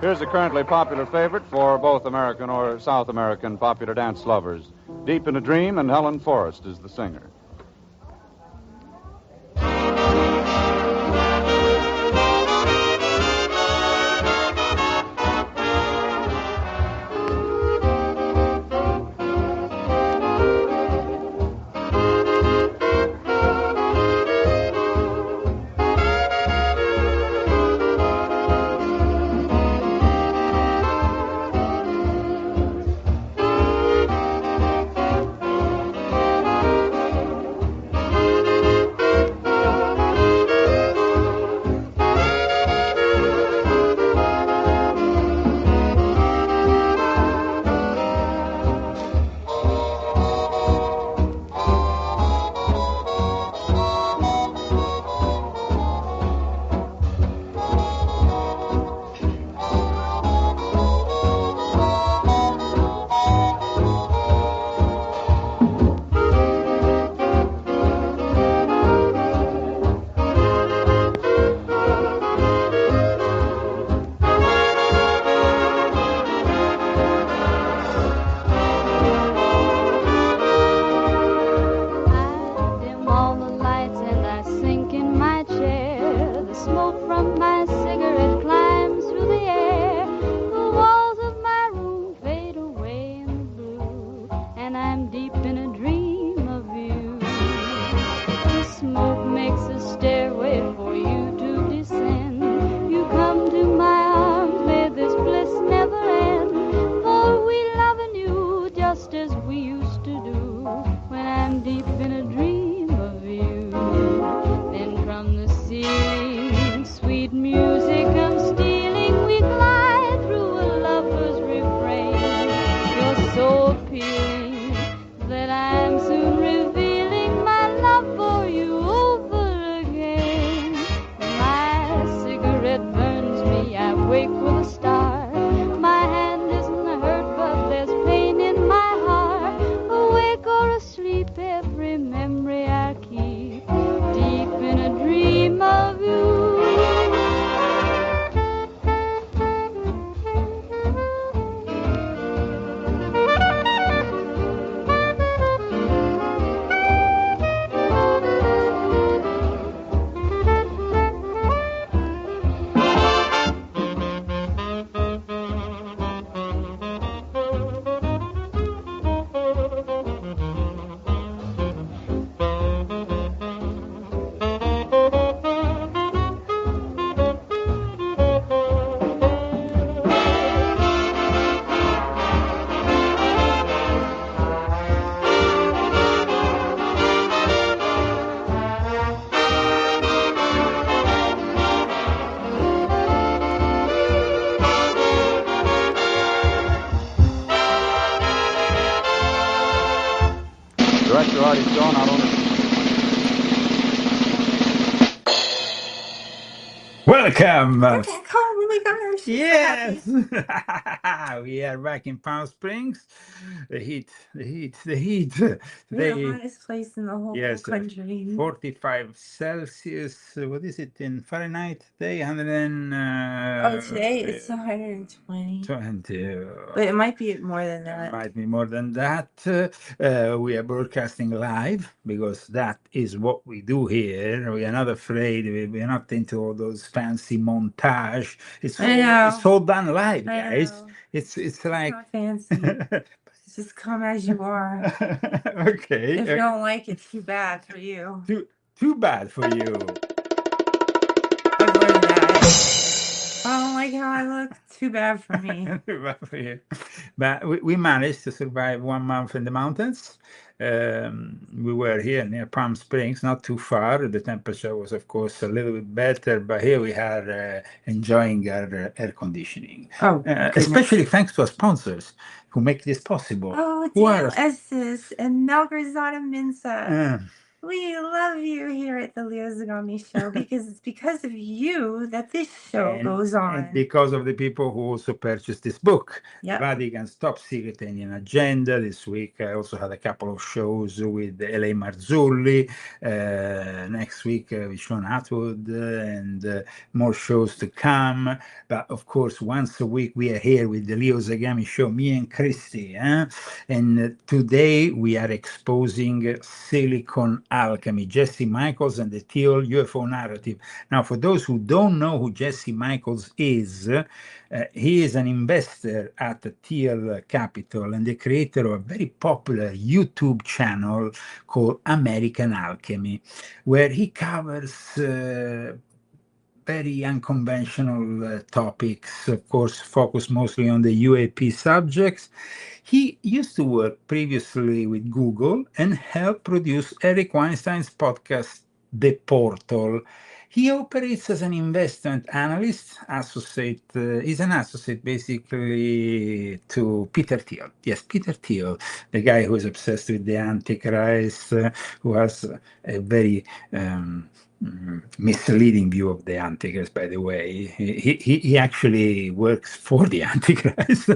Here's a currently popular favorite for both American or South American popular dance lovers. Deep in a Dream, and Helen Forrest is the singer. Director Artie Shaw not only... Welcome! Okay, oh my gosh. Yes! We are back in Palm Springs. The heat. We're the Today, hottest place in the whole yes, country. 45 Celsius. What is it in Fahrenheit today? 100 and... Today it's 120. 20. But it might be more than that. Might be more than that. We are broadcasting live because that is what we do here. We are not afraid. We are not into all those fancy montage. It's all done live, guys. It's like not fancy. Just come as you are. Okay. If you don't like it, too bad for you. Too bad for you. I've learned that. If I don't like how I look, too bad for me. Too bad for you. But we managed to survive 1 month in the mountains. We were here near Palm Springs, not too far. The temperature was, of course, a little bit better, but here we are enjoying our air conditioning. Especially thanks to our sponsors who make this possible. Thiel, Estes, and Melgarzada Minsa. We love you here at the Leo Zagami Show because it's because of you that this show goes on. And because of the people who also purchased this book, Yep. Vatican's Top Secret Alien Agenda. This week I also had a couple of shows with L.A. Marzulli. Next week with Sean Atwood and more shows to come. But of course, once a week we are here with the Leo Zagami Show, me and Christy. And today we are exposing Silicon Alchemy, Jesse Michels and the Thiel UFO narrative. Now, for those who don't know who Jesse Michels is, he is an investor at Thiel Capital and the creator of a very popular YouTube channel called American Alchemy, where he covers very unconventional topics, of course, focused mostly on the UAP subjects. He used to work previously with Google and helped produce Eric Weinstein's podcast, The Portal. He operates as an investment analyst, associate. He's an associate basically to Peter Thiel. Yes, Peter Thiel, the guy who is obsessed with the Antichrist, who has a very misleading view of the Antichrist, by the way. He actually works for the Antichrist.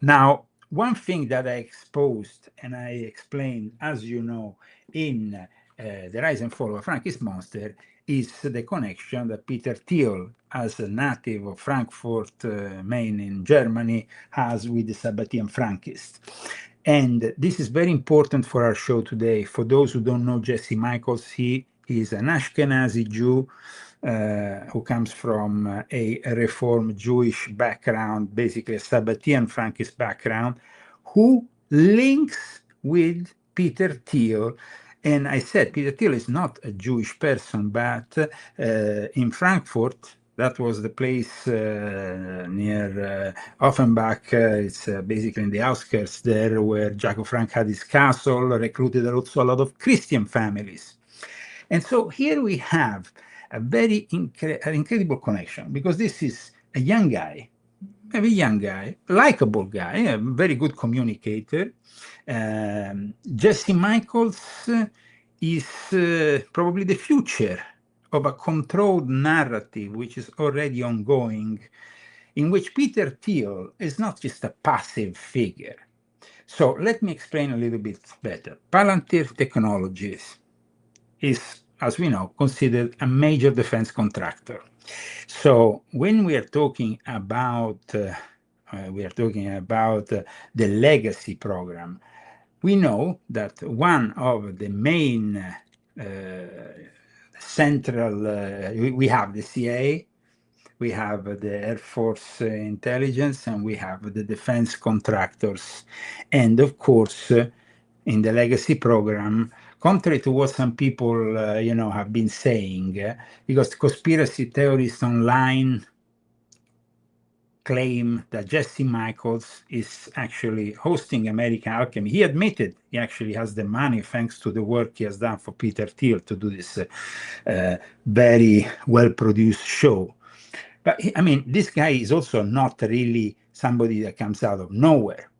Now, one thing that I exposed and I explained, as you know, in The Rise and Fall of a Frankist Monster is the connection that Peter Thiel, as a native of Frankfurt, Main in Germany, has with the Sabbatean Frankists. And this is very important for our show today. For those who don't know Jesse Michels, he is an Ashkenazi Jew who comes from a Reformed Jewish background, basically a Sabbatean Frankist background, who links with Peter Thiel. And I said, Peter Thiel is not a Jewish person, but in Frankfurt, that was the place near Offenbach. It's basically in the outskirts there where Jacob Frank had his castle, recruited also a lot of Christian families. And so here we have a very incredible connection, because this is a young guy, a very young guy, likable guy, a very good communicator. Jesse Michels is probably the future of a controlled narrative which is already ongoing, in which Peter Thiel is not just a passive figure. So let me explain a little bit better. Palantir Technologies is, as we know, considered a major defense contractor. So when we are talking about the legacy program, we know that one of the main central, we have the CIA, we have the Air Force intelligence, and we have the defense contractors. And of course, in the legacy program, contrary to what some people, have been saying, because conspiracy theorists online claim that Jesse Michels is actually hosting American Alchemy. He admitted he actually has the money thanks to the work he has done for Peter Thiel to do this very well-produced show. But this guy is also not really somebody that comes out of nowhere.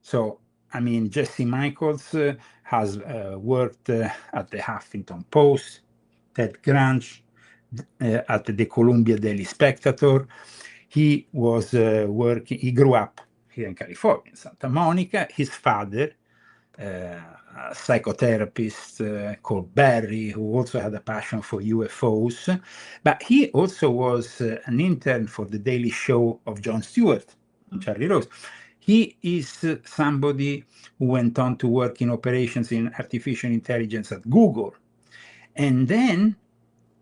So, Jesse Michels has worked at the Huffington Post, Ted Grunch, at the Columbia Daily Spectator. He was working, he grew up here in California, in Santa Monica. His father, a psychotherapist called Barry, who also had a passion for UFOs. But he also was an intern for the Daily Show of Jon Stewart, Charlie Rose. He is somebody who went on to work in operations in artificial intelligence at Google. And then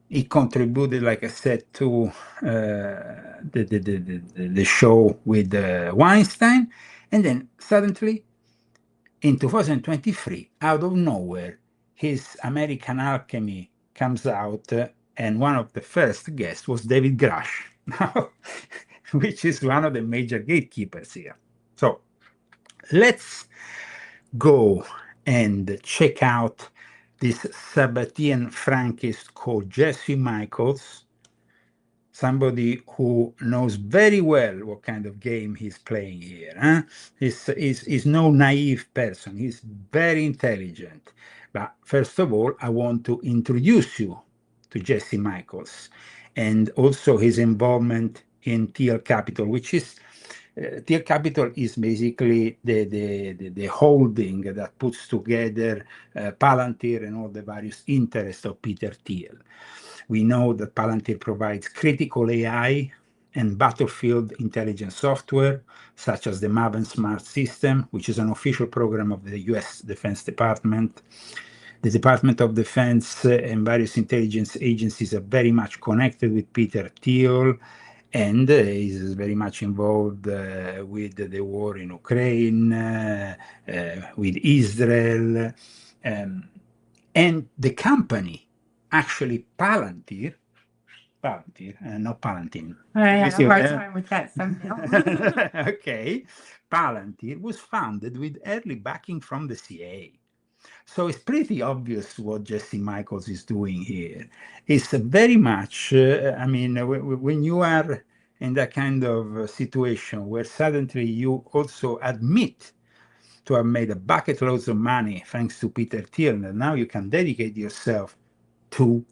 he contributed, like I said, to the show with Weinstein. And then suddenly, in 2023, out of nowhere, his American Alchemy comes out, and one of the first guests was David Grush, which is one of the major gatekeepers here. So let's go and check out this Sabbatean Frankist called Jesse Michels. somebody who knows very well what kind of game he's playing here. Huh? He's no naive person. He's very intelligent. But first of all, I want to introduce you to Jesse Michels and also his involvement in Thiel Capital, which is Thiel Capital is basically the holding that puts together Palantir and all the various interests of Peter Thiel. We know that Palantir provides critical AI and battlefield intelligence software, such as the Maven Smart System, which is an official program of the US Defense Department. The Department of Defense and various intelligence agencies are very much connected with Peter Thiel, and is very much involved with the war in Ukraine, with Israel. And the company, actually Palantir, not Palantir. I had a hard time with that somehow. Okay. Palantir was founded with early backing from the CIA. So it's pretty obvious what Jesse Michels is doing here. It's very much, when you are in that kind of situation where suddenly you also admit to have made a bucket loads of money thanks to Peter Thiel, and now you can dedicate yourself to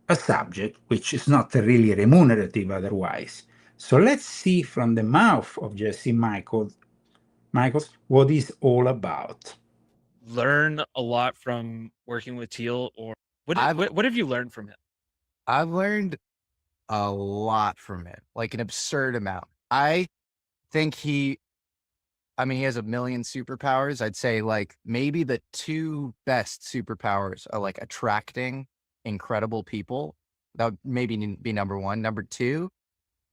a subject which is not really remunerative otherwise. So let's see from the mouth of Jesse Michels what it's all about. Learn a lot from working with Thiel, or what have you learned from him? I've learned a lot from him, like an absurd amount. I think he has 1 million superpowers. I'd say like maybe the 2 best superpowers are like attracting incredible people. That would maybe be number 1. Number 2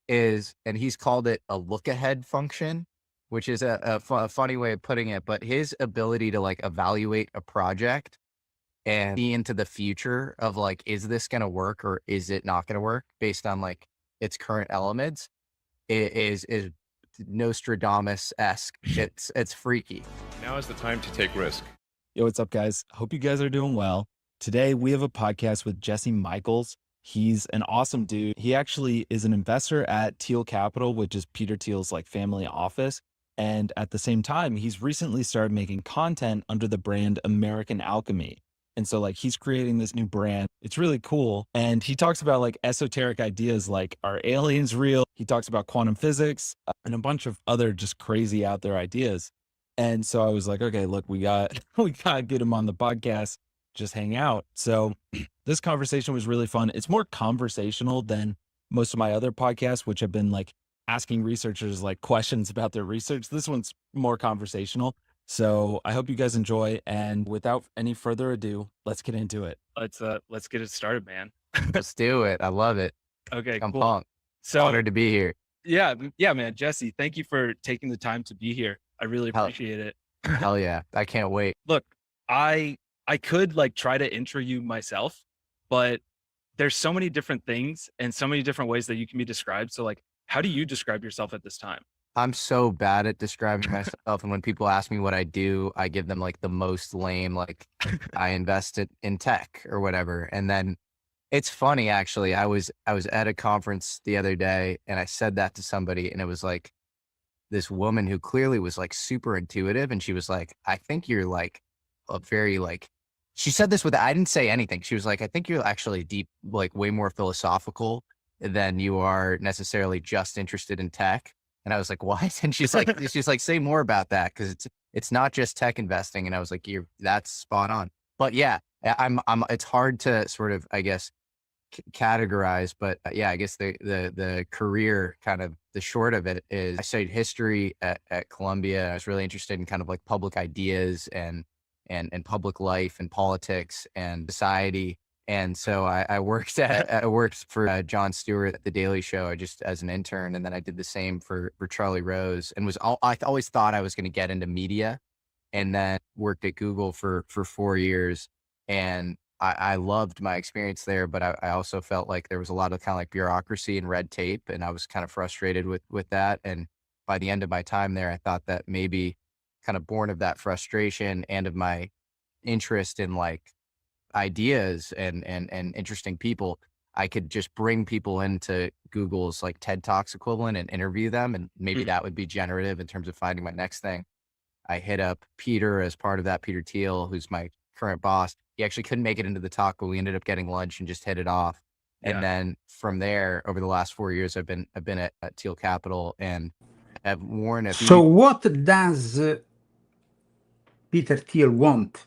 is, and he's called it a look ahead function, which is a funny way of putting it, but his ability to like evaluate a project and see into the future of like, is this going to work or is it not going to work based on like its current elements is Nostradamus-esque. It's freaky. Now is the time to take risk. Yo, what's up, guys? Hope you guys are doing well. Today, we have a podcast with Jesse Michels. He's an awesome dude. He actually is an investor at Thiel Capital, which is Peter Thiel's like family office. And at the same time, he's recently started making content under the brand American Alchemy. And so like he's creating this new brand. It's really cool. And he talks about like esoteric ideas like, are aliens real? He talks about quantum physics and a bunch of other just crazy out there ideas. And so I was like, okay, look, we got to get him on the podcast, just hang out. So this conversation was really fun. It's more conversational than most of my other podcasts, which have been like asking researchers like questions about their research. This one's more conversational. So I hope you guys enjoy. And without any further ado, let's get into it. Let's get it started, man. Let's do it. I love it. Okay, I'm cool. pumped. So Honored to be here. Yeah, man. Jesse, thank you for taking the time to be here. I really appreciate it. Hell yeah. I can't wait. Look, I could like try to intro you myself, but there's so many different things and so many different ways that you can be described. So like, how do you describe yourself at this time? I'm so bad at describing myself. And when people ask me what I do, I give them like the most lame, like I invested in tech or whatever. And then it's funny, actually, I was at a conference the other day and I said that to somebody and it was like this woman who clearly was like super intuitive. And she was like, I think you're like a very like, she said this with, I didn't say anything. She was like, I think you're actually deep, like way more philosophical than you are necessarily just interested in tech. And I was like, what? And she's like, say more about that. Cause it's not just tech investing. And I was like, that's spot on. But yeah, it's hard to sort of, I guess, categorize, but yeah, I guess the career kind of the short of it is I studied history at Columbia. I was really interested in kind of like public ideas and public life and politics and society. And so I worked for Jon Stewart at The Daily Show just as an intern. And then I did the same for Charlie Rose and I always thought I was going to get into media, and then worked at Google for 4 years. And I loved my experience there, but I also felt like there was a lot of kind of like bureaucracy and red tape. And I was kind of frustrated with that. And by the end of my time there, I thought that maybe kind of born of that frustration and of my interest in like ideas and interesting people, I could just bring people into Google's like TED Talks equivalent and interview them. And maybe that would be generative in terms of finding my next thing. I hit up Peter as part of that, Peter Thiel, who's my current boss. He actually couldn't make it into the talk, but we ended up getting lunch and just hit it off. And then from there, over the last 4 years, I've been at Thiel Capital and have worn a. So what does Peter Thiel want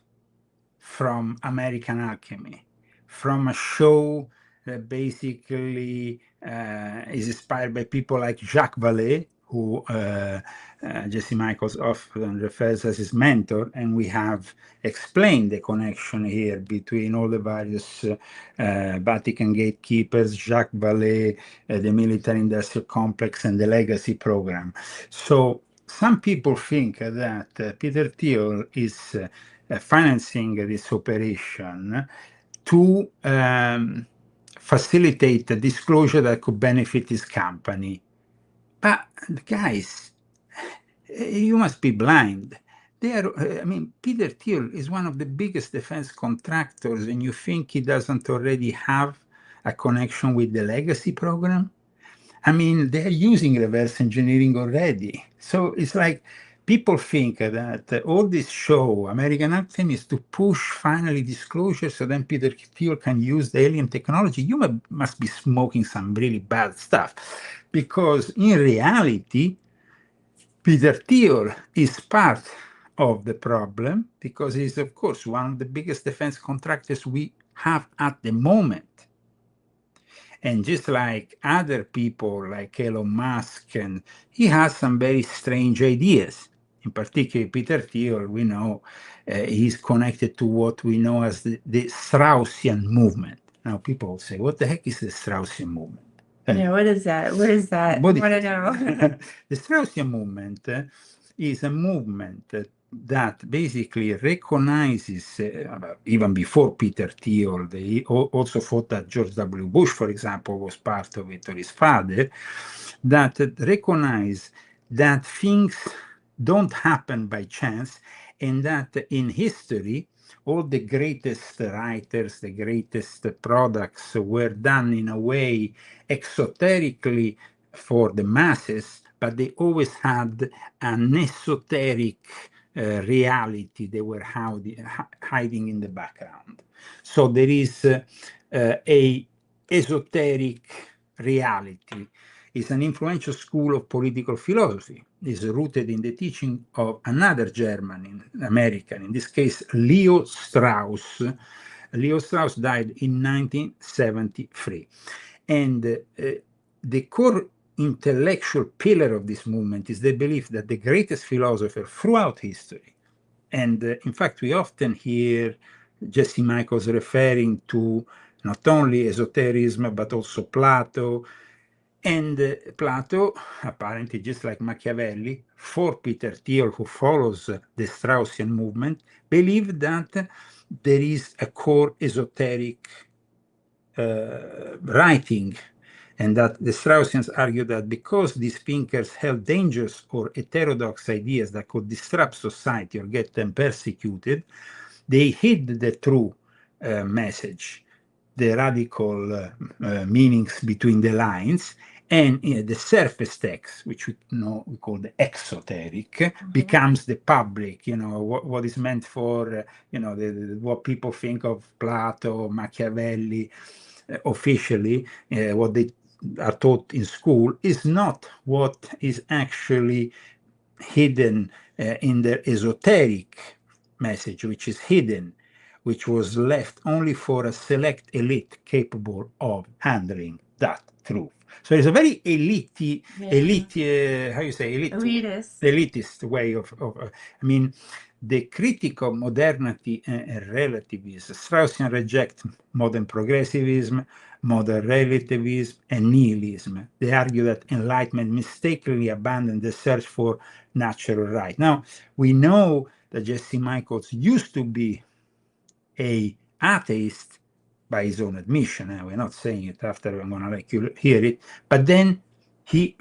from American Alchemy? From a show that basically is inspired by people like Jacques Vallée, who Jesse Michels often refers as his mentor, and we have explained the connection here between all the various Vatican gatekeepers, Jacques Vallée, the military-industrial complex, and the legacy program. So some people think that Peter Thiel is financing this operation to facilitate the disclosure that could benefit his company. But guys, you must be blind. I mean, Peter Thiel is one of the biggest defense contractors, and you think he doesn't already have a connection with the legacy program? I mean, they're using reverse engineering already. So it's like people think that all this show, American Alchemy, is to push finally disclosure so then Peter Thiel can use the alien technology. You must be smoking some really bad stuff, because in reality, Peter Thiel is part of the problem, because he's, of course, one of the biggest defense contractors we have at the moment. And just like other people like Elon Musk, and he has some very strange ideas. In particular, Peter Thiel, we know he's connected to what we know as the Straussian movement. Now, people will say, what the heck is the Straussian movement? Yeah, what is that? What is that? I want to know. The Straussian movement is a movement that basically recognizes, even before Peter Thiel, they also thought that George W. Bush, for example, was part of it, or his father, that recognize that things don't happen by chance, and that in history, all the greatest writers, the greatest products were done in a way exoterically for the masses, but they always had an esoteric reality they were hiding in the background. So there is a esoteric reality. It's an influential school of political philosophy. It's rooted in the teaching of another German, American, in this case, Leo Strauss. Leo Strauss died in 1973. And the core intellectual pillar of this movement is the belief that the greatest philosopher throughout history, and in fact, we often hear Jesse Michels referring to not only esotericism, but also Plato. And Plato, apparently just like Machiavelli, for Peter Thiel, who follows the Straussian movement, believed that there is a core esoteric writing, and that the Straussians argue that because these thinkers held dangerous or heterodox ideas that could disrupt society or get them persecuted, they hid the true message, the radical meanings between the lines, and the surface text, which we call the exoteric, becomes the public. What is meant for what people think of Plato, Machiavelli, officially, what they are taught in school is not what is actually hidden in the esoteric message, which is hidden, which was left only for a select elite capable of handling that truth. So it's a very elitist way of I mean, the critic of modernity and relativism. Straussian reject modern progressivism, modern relativism, and nihilism. They argue that Enlightenment mistakenly abandoned the search for natural right. Now, we know that Jesse Michels used to be an atheist by his own admission. We're not saying it after I'm going to let you hear it, but then he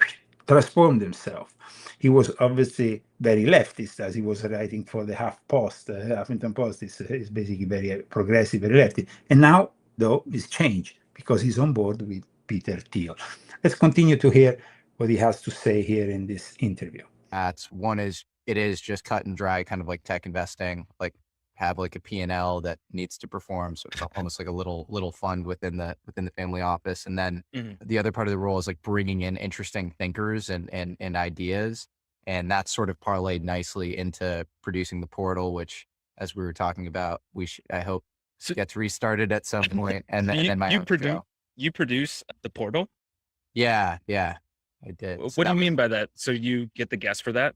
transformed himself. He was obviously very leftist, as he was writing for the Huffington Post is basically very progressive, very leftist. And now, though, it's changed. because he's on board with Peter Thiel. Let's continue to hear what he has to say here in this interview. It is just cut and dry, kind of like tech investing, like have like a P&L that needs to perform. So it's almost like a little fund within the family office. And then the other part of the role is like bringing in interesting thinkers and ideas. And that's sort of parlayed nicely into producing the portal, which, as we were talking about, I hope gets restarted at some point. And then my you produce the portal? Yeah, I did. What do you mean by that? So you get the guests for that?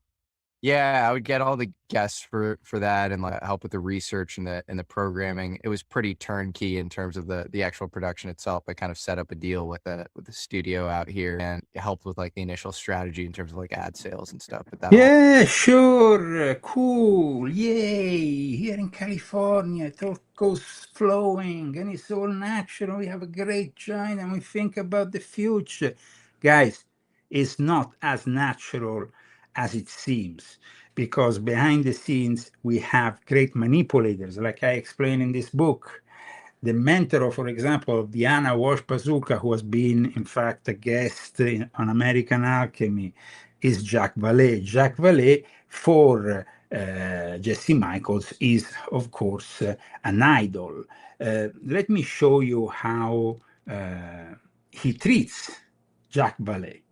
Yeah, I would get all the guests for that and like help with the research and the programming. It was pretty turnkey in terms of the actual production itself. I kind of set up a deal with the studio out here and it helped with like the initial strategy in terms of like ad sales and stuff. But yeah, sure, cool, yay! Here in California, it all goes flowing and it's all natural. We have a great giant and we think about the future, guys. It's not as natural as it seems, because behind the scenes we have great manipulators, like I explain in this book. The mentor, for example, of Diana Walsh Bazooka, who has been, in fact, a guest on American Alchemy, is Jacques Vallée. Jacques Vallée, for Jesse Michels, is, of course, an idol. Let me show you how he treats Jacques Vallée.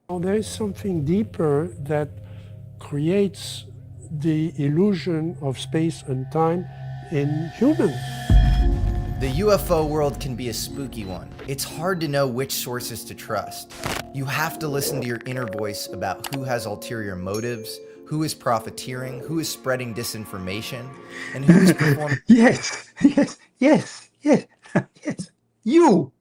Well, there is something deeper that creates the illusion of space and time in humans. The UFO world can be a spooky one. It's hard to know which sources to trust. You have to listen to your inner voice about who has ulterior motives, who is profiteering, who is spreading disinformation, and who is performing. Yes, you.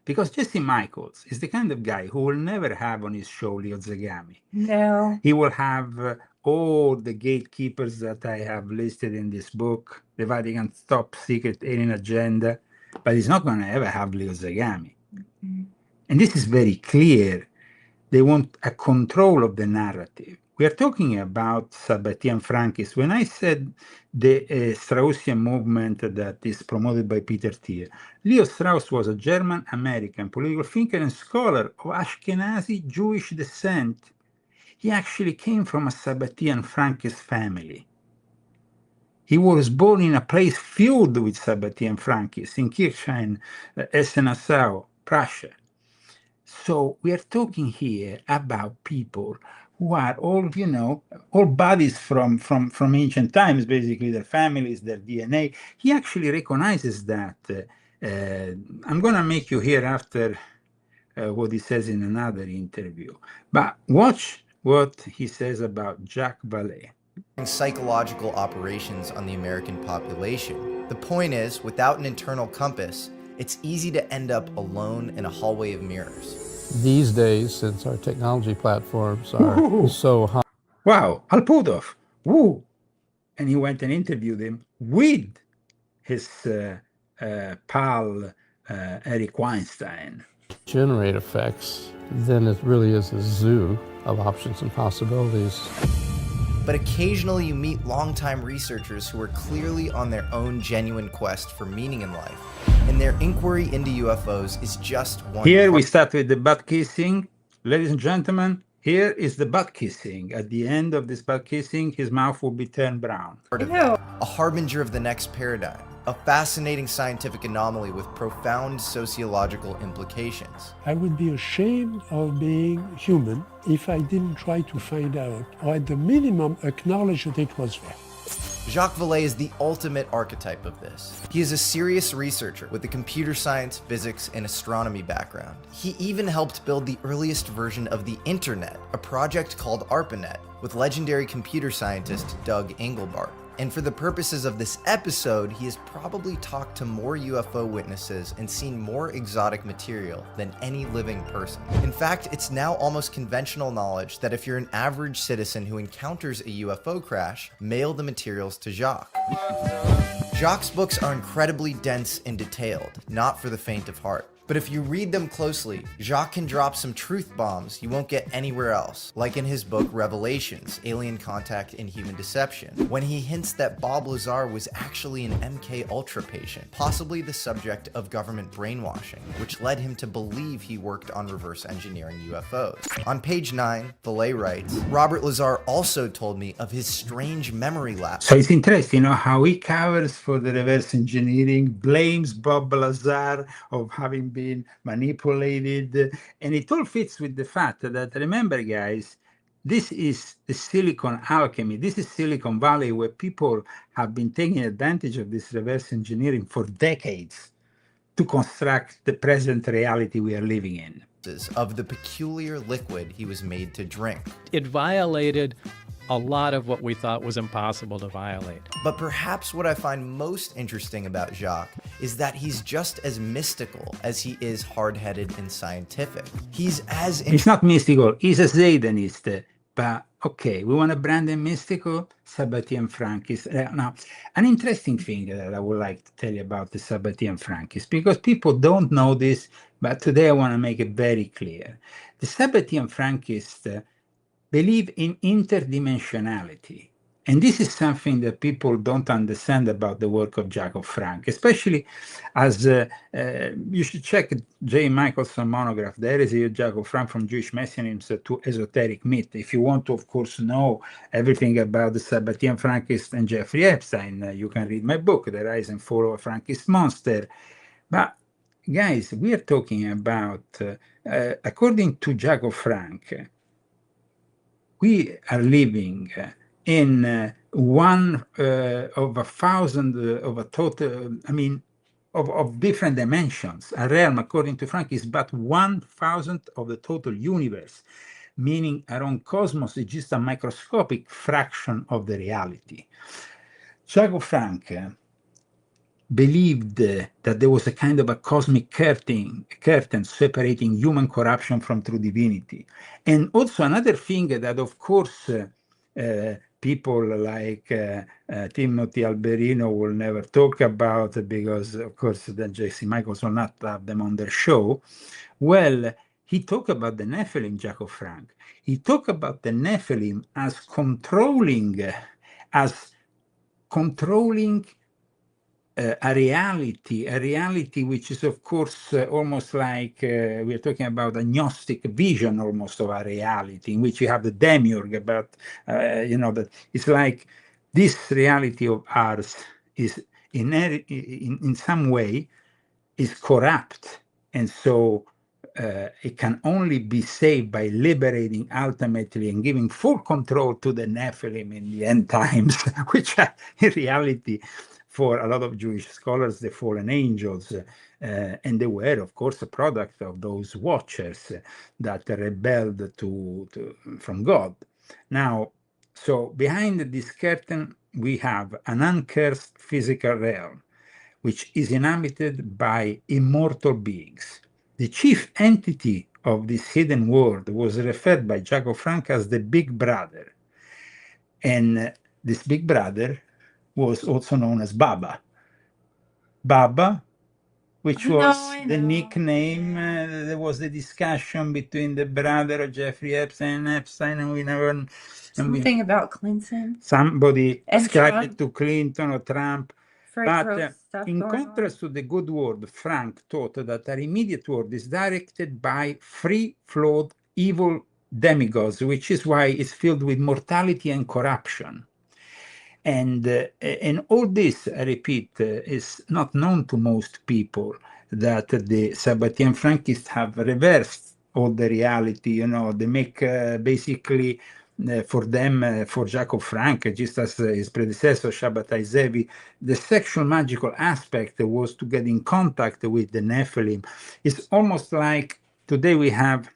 Because Jesse Michels is the kind of guy who will never have on his show Leo Zagami. No. He will have all the gatekeepers that I have listed in this book, the Vatican's top secret alien agenda, but he's not going to ever have Leo Zagami. And this is very clear. They want a control of the narrative. We are talking about Sabbatean Frankist. When I said the Straussian movement that is promoted by Peter Thiel, Leo Strauss was a German-American political thinker and scholar of Ashkenazi Jewish descent. He actually came from a Sabbatean Frankist family. He was born in a place filled with Sabbatean Frankists in Kirchheim, Essen-Nassau, Prussia. So we are talking here about people who are all, all bodies from ancient times, basically, their families, their DNA. He actually recognizes that. I'm going to make you hear after what he says in another interview. But watch what he says about Jacques Vallée. Psychological operations on the American population. The point is, without an internal compass, it's easy to end up alone in a hallway of mirrors. These days, since our technology platforms are so high. Wow, Alpudov, woo! And he went and interviewed him with his pal, Eric Weinstein. Generate effects, then it really is a zoo of options and possibilities. But occasionally you meet longtime researchers who are clearly on their own genuine quest for meaning in life. And their inquiry into UFOs is just one. Here we start with the butt kissing. Ladies and gentlemen, here is the butt kissing. At the end of this butt kissing, his mouth will be turned brown. A harbinger of the next paradigm. A fascinating scientific anomaly with profound sociological implications. I would be ashamed of being human if I didn't try to find out, or at the minimum, acknowledge that it was there. Jacques Vallée is the ultimate archetype of this. He is a serious researcher with a computer science, physics, and astronomy background. He even helped build the earliest version of the internet, a project called ARPANET, with legendary computer scientist Doug Engelbart. And for the purposes of this episode, he has probably talked to more UFO witnesses and seen more exotic material than any living person. In fact, it's now almost conventional knowledge that if you're an average citizen who encounters a UFO crash, mail the materials to Jacques. Jacques' books are incredibly dense and detailed, not for the faint of heart. But if you read them closely, Jacques can drop some truth bombs you won't get anywhere else, like in his book Revelations, Alien Contact and Human Deception, when he hints that Bob Lazar was actually an MK Ultra patient, possibly the subject of government brainwashing, which led him to believe he worked on reverse engineering UFOs. On page 9, Valet writes, Robert Lazar also told me of his strange memory lapse. So it's interesting, how he covers for the reverse engineering, blames Bob Lazar of having been manipulated, and it all fits with the fact that, remember guys, this is the Silicon Alchemy. This is Silicon Valley, where people have been taking advantage of this reverse engineering for decades to construct the present reality we are living in. Of the peculiar liquid he was made to drink. It violated a lot of what we thought was impossible to violate. But perhaps what I find most interesting about Jacques is that he's just as mystical as he is hard-headed and scientific. He's not mystical, he's a Satanist. But okay, we want to brand him mystical, Sabbatean Frankist. Now, an interesting thing that I would like to tell you about the Sabbatean Frankist, because people don't know this, but today I want to make it very clear. The Sabbatean Frankists believe in interdimensionality. And this is something that people don't understand about the work of Jacob Frank, especially as you should check J. Michelson monograph, The Heresy of Jacob Frank from Jewish Messianism to Esoteric Myth. If you want to, of course, know everything about the Sabbatean Frankist and Jeffrey Epstein, you can read my book, The Rise and Fall of a Frankist Monster. But guys, we are talking about, according to Jacob Frank, we are living in one of 1,000 of a total, of different dimensions. A realm, according to Frank, is but 1,000th of the total universe, meaning our own cosmos is just a microscopic fraction of the reality. Jacob Frank believed that there was a kind of a cosmic curtain separating human corruption from true divinity. And also another thing that, of course, people like Timothy Alberino will never talk about, because, of course, then Jesse Michaels will not have them on their show. Well, he talked about the Nephilim, Jacob Frank. He talked about the Nephilim as controlling a reality which is, of course, almost like we're talking about a Gnostic vision almost of a reality, in which you have the demiurge, but that it's like this reality of ours is in some way is corrupt, and so it can only be saved by liberating ultimately and giving full control to the Nephilim in the end times, which are in reality, for a lot of Jewish scholars, the fallen angels, and they were, of course, a product of those watchers that rebelled from God. Now, so behind this curtain, we have an uncursed physical realm, which is inhabited by immortal beings. The chief entity of this hidden world was referred by Jacob Frank as the Big Brother. And this Big Brother was also known as Baba. Baba, which was the nickname, there was the discussion between the brother of Jeffrey Epstein, and we never... Something about Clinton. Somebody And ascribed it Trump. to Clinton or Trump. But in contrast to the good word, Frank taught that our immediate world is directed by free-flowed evil demigods, which is why it's filled with mortality and corruption. And all this, I repeat, is not known to most people, that the Sabbatean Frankists have reversed all the reality. They make basically for them, for Jacob Frank, just as his predecessor, Shabbatai Zevi, the sexual magical aspect was to get in contact with the Nephilim. It's almost like today we have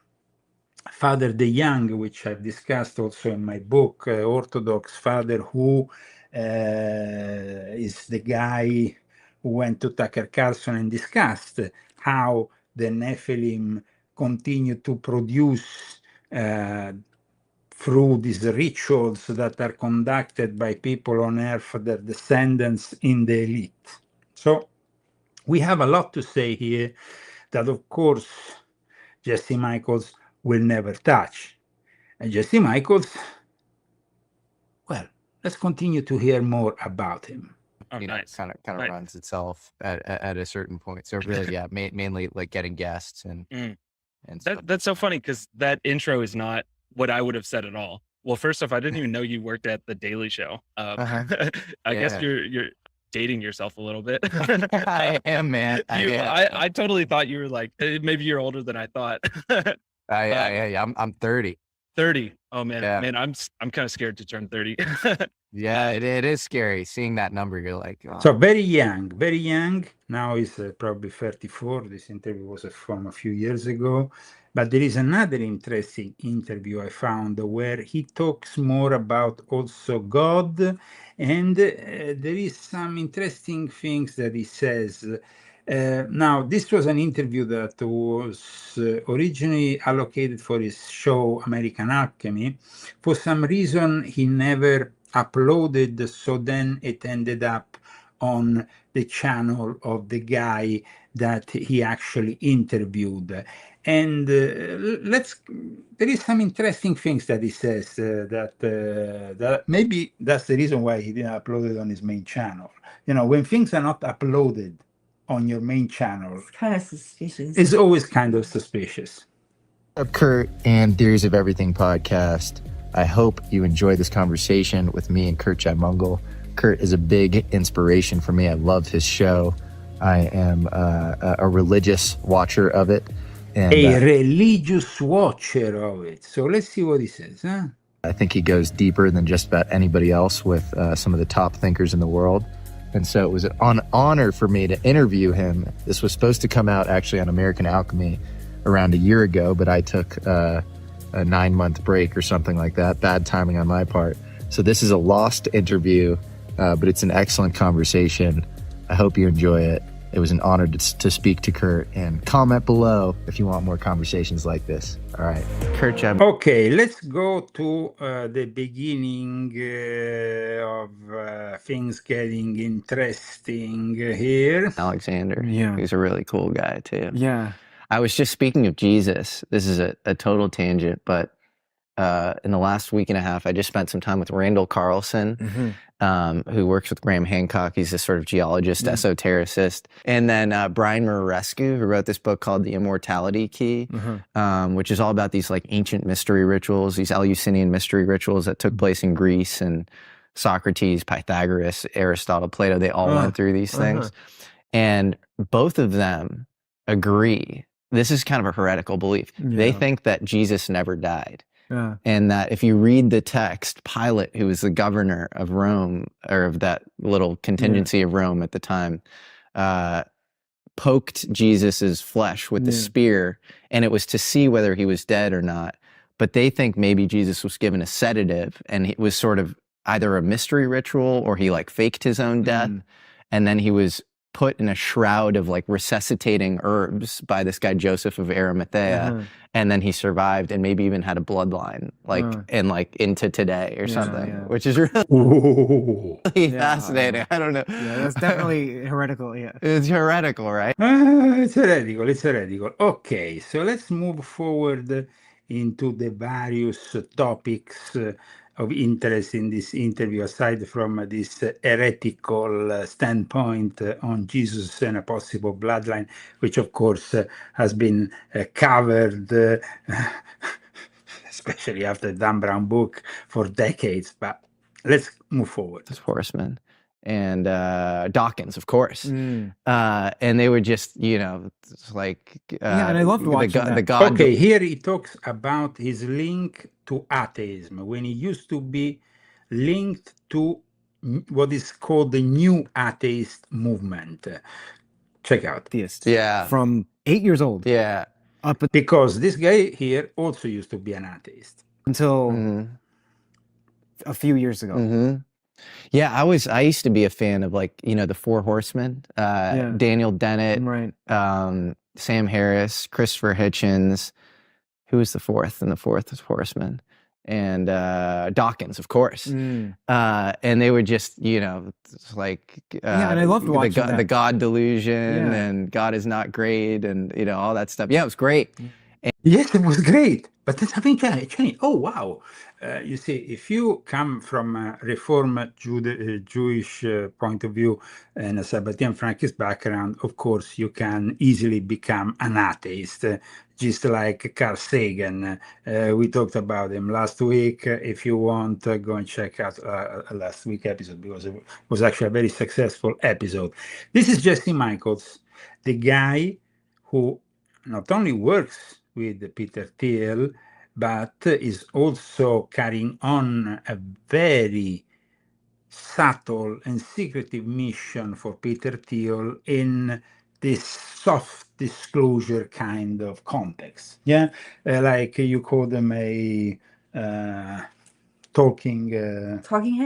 Father De Young, which I've discussed also in my book, Orthodox Father, who is the guy who went to Tucker Carlson and discussed how the Nephilim continue to produce through these rituals that are conducted by people on earth, their descendants in the elite. So we have a lot to say here. that, of course, Jesse Michels will never touch. And Jesse Michels, well, let's continue to hear more about him. Oh, nice. Kind of Nice. runs itself at a certain point. So really, yeah, mainly like getting guests and stuff. That's so funny because that intro is not what I would have said at all. Well, first off, I didn't even know you worked at the Daily Show. I guess you're dating yourself a little bit. I am, man. I totally thought you were like, maybe you're older than I thought. I'm 30. 30. Oh man, Yeah. man, I'm kind of scared to turn 30. Yeah, it is scary seeing that number. You're like, oh. So very young, very young. Now he's probably 34. This interview was from a few years ago. But there is another interesting interview I found where he talks more about also God. And there is some interesting things that he says. Now, this was an interview that was originally allocated for his show, American Alchemy. For some reason, he never uploaded, so then it ended up on the channel of the guy that he actually interviewed. And there is some interesting things that he says that maybe that's the reason why he didn't upload it on his main channel. You know, when things are not uploaded on your main channel, It's kind of suspicious. it's always kind of suspicious. Up, Kurt and Theories of Everything podcast. I hope you enjoyed this conversation with me and Kurt Mungle. Kurt is a big inspiration for me. I love his show. I am a religious watcher of it. And, a religious watcher of it. So let's see what he says. Huh? I think he goes deeper than just about anybody else with some of the top thinkers in the world. And so it was an honor for me to interview him. This was supposed to come out actually on American Alchemy around a year ago, but I took a 9-month break or something like that. Bad timing on my part. So this is a lost interview, but it's an excellent conversation. I hope you enjoy it. It was an honor to speak to Kurt, and comment below if you want more conversations like this. All right. Kurt. Okay, let's go to the beginning of things getting interesting here. Alexander. Yeah. He's a really cool guy too. Yeah. I was just speaking of Jesus. This is a total tangent, but in the last week and a half, I just spent some time with Randall Carlson, who works with Graham Hancock. He's this sort of geologist, esotericist. And then Brian Muraresku, who wrote this book called The Immortality Key, which is all about these like ancient mystery rituals, these Eleusinian mystery rituals that took place in Greece, and Socrates, Pythagoras, Aristotle, Plato, they all went through these things. And both of them agree. This is kind of a heretical belief. They think that Jesus never died. And that if you read the text, Pilate, who was the governor of Rome, or of that little contingency of Rome at the time, poked Jesus's flesh with the spear, and it was to see whether he was dead or not. But they think maybe Jesus was given a sedative, and it was sort of either a mystery ritual or he like faked his own death, and then he was put in a shroud of like resuscitating herbs by this guy Joseph of Arimathea, and then he survived and maybe even had a bloodline like and like into today or something, which is really fascinating. I don't know. Yeah, that's definitely heretical. Yeah, it's heretical, right? It's heretical. It's heretical. Okay, so let's move forward into the various topics of interest in this interview, aside from this heretical standpoint on Jesus and a possible bloodline, which of course has been covered, especially after the Dan Brown book, for decades. But let's move forward. It's Horseman and Dawkins, of course. And they would just, you know, it's like yeah, and I loved watching the God. Okay, here he talks about his link to atheism, when he used to be linked to what is called the New Atheist Movement. Check out. Yeah. From 8 years old. Yeah. Up because this guy here also used to be an atheist. Until a few years ago. Yeah, I used to be a fan of, like, you know, the Four Horsemen, Daniel Dennett, Sam Harris, Christopher Hitchens. Who was the fourth? And the fourth was Horseman. and Dawkins, of course. And they were just, you know, like and I loved watching the God delusion and God is not great and, you know, all that stuff. Yeah, it was great. Yes, it was great, but something changed. Oh, wow. You see, if you come from a Reform Jewish point of view and a Sabbatean Frankist background, of course, you can easily become an atheist, just like Carl Sagan. We talked about him last week. If you want, go and check out last week's episode, because it was actually a very successful episode. This is Jesse Michels, the guy who not only works with Peter Thiel, but is also carrying on a very subtle and secretive mission for Peter Thiel in this soft disclosure kind of context. Yeah, like you call them a talking head. Talking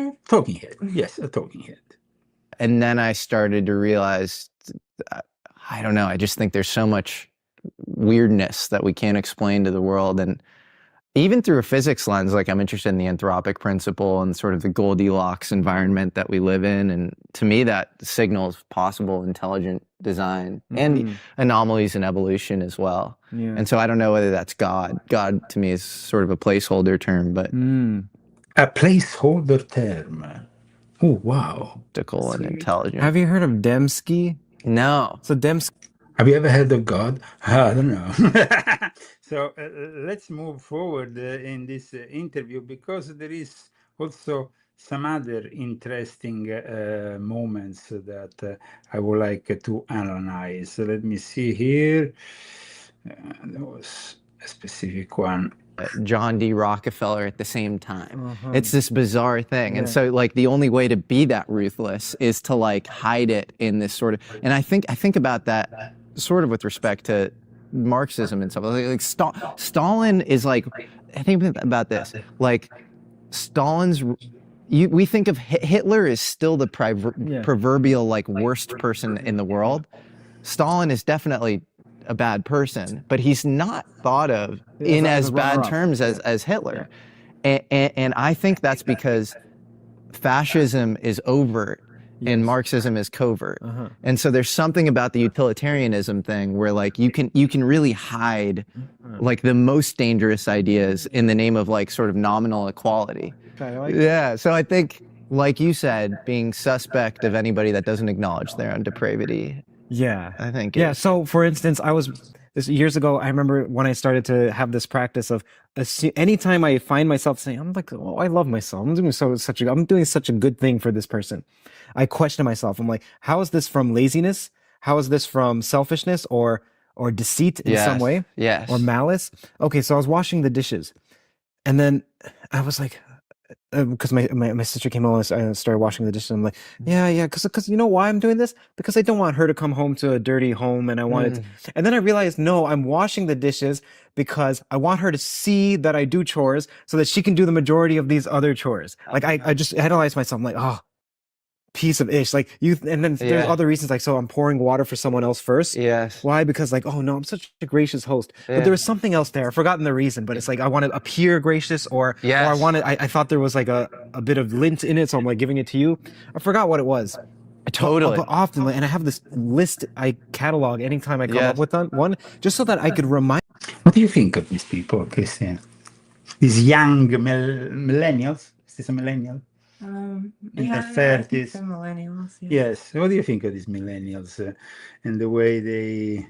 head, yes, a talking head. And then I started to realize, I don't know, I just think there's so much weirdness that we can't explain to the world. And even through a physics lens, like I'm interested in the anthropic principle and sort of the Goldilocks environment that we live in. And to me, that signals possible intelligent design and anomalies in evolution as well. And so I don't know whether that's God. God to me is sort of a placeholder term, but a placeholder term. Oh, wow. And intelligent. Have you heard of Dembski? No. So Dembski. Have you ever heard of God? I don't know. So let's move forward in this interview, because there is also some other interesting moments that I would like to analyze. So let me see here. There was a specific one. John D. Rockefeller at the same time. It's this bizarre thing. And so like the only way to be that ruthless is to like hide it in this sort of, and I think about that sort of with respect to Marxism and stuff. Like Stalin is like, I think about this, like Stalin's, we think of Hitler as still the proverbial like worst person in the world. Stalin is definitely a bad person, but he's not thought of in as bad terms as Hitler. And I think that's because fascism is overt and Marxism is covert. And so there's something about the utilitarianism thing where like you can really hide like the most dangerous ideas in the name of like sort of nominal equality. Yeah, so I think, like you said, being suspect of anybody that doesn't acknowledge their own depravity. Yeah, I think. Yeah. So, for instance, years ago, I remember when I started to have this practice of anytime I find myself saying, I'm like, oh, I love myself. I'm doing such a good thing for this person. I question myself. I'm like, how is this from laziness? How is this from selfishness or deceit in some way? Yes. Or malice? Okay. So I was washing the dishes, and then I was like, because my sister came home and I started washing the dishes. I'm like, yeah, because you know why I'm doing this? Because I don't want her to come home to a dirty home, and I wanted. And then I realized, no, I'm washing the dishes because I want her to see that I do chores, so that she can do the majority of these other chores. Like I just analyzed myself. I'm like, oh, piece of ish. Like you, and then there's other reasons. Like, so I'm pouring water for someone else first. Yes. Why? Because like, oh no, I'm such a gracious host. But there was something else there. I've forgotten the reason, but it's like I want to appear gracious, or I thought there was like a bit of lint in it, so I'm like giving it to you. I forgot what it was. Totally. But often, and I have this list I catalog anytime I come up with one, just so that I could remind. What do you think of these people, Christian? These young millennials? Is this a millennial? In their 30s. Millennials. Yes. What do you think of these millennials and the way they?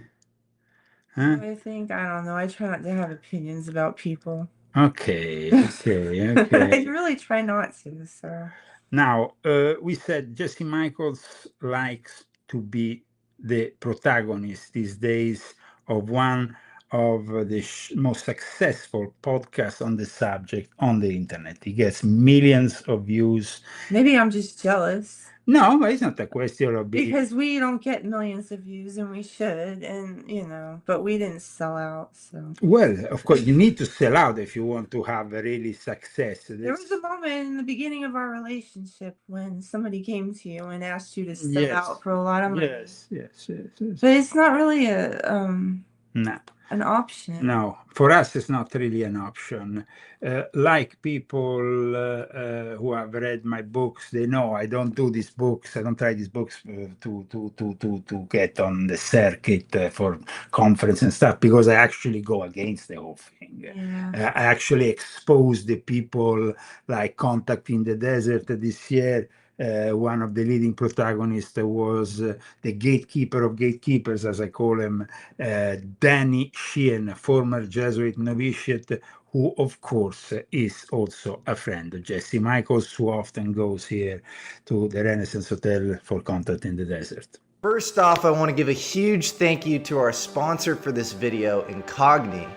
I don't know. I try not to have opinions about people. Okay. I really try not to. So now we said Jesse Michels likes to be the protagonist these days of one of the most successful podcasts on the subject on the internet. He gets millions of views. Maybe I'm just jealous. No, but it's not a question of because we don't get millions of views, and we should, and but we didn't sell out. So well, of course, you need to sell out if you want to have a really success. There was a moment in the beginning of our relationship when somebody came to you and asked you to sell out for a lot of money. Yes. But it's not really a No. an option. No, for us, it's not really an option. Like people who have read my books, they know I don't do these books. I don't try these books to get on the circuit for conference and stuff, because I actually go against the whole thing. Yeah. I actually expose the people, like Contact in the Desert this year. One of the leading protagonists was the gatekeeper of gatekeepers, as I call him, Danny Sheehan, a former Jesuit novitiate, who, of course, is also a friend of Jesse Michels, who often goes here to the Renaissance Hotel for Contact in the Desert. First off, I want to give a huge thank you to our sponsor for this video, Incogni.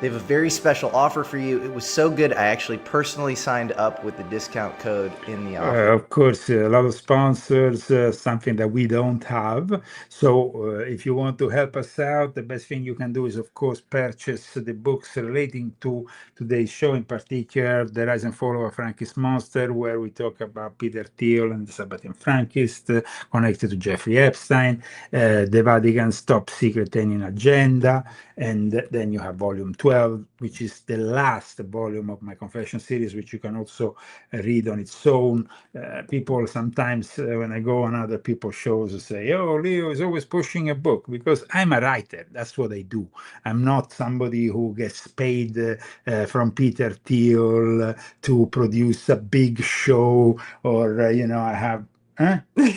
They have a very special offer for you. It was so good, I actually personally signed up with the discount code in the offer. Of course, a lot of sponsors, something that we don't have. So if you want to help us out, the best thing you can do is, of course, purchase the books relating to today's show, in particular, The Rise and Fall of a Frankist Monster, where we talk about Peter Thiel and the Sabbatean Frankists, connected to Jeffrey Epstein, the Vatican's top secret alien agenda, and then you have volume 12, which is the last volume of my confession series, which you can also read on its own. People sometimes, when I go on other people's shows, say, oh, Leo is always pushing a book, because I'm a writer. That's what I do. I'm not somebody who gets paid from Peter Thiel to produce a big show, or, I have... Huh? The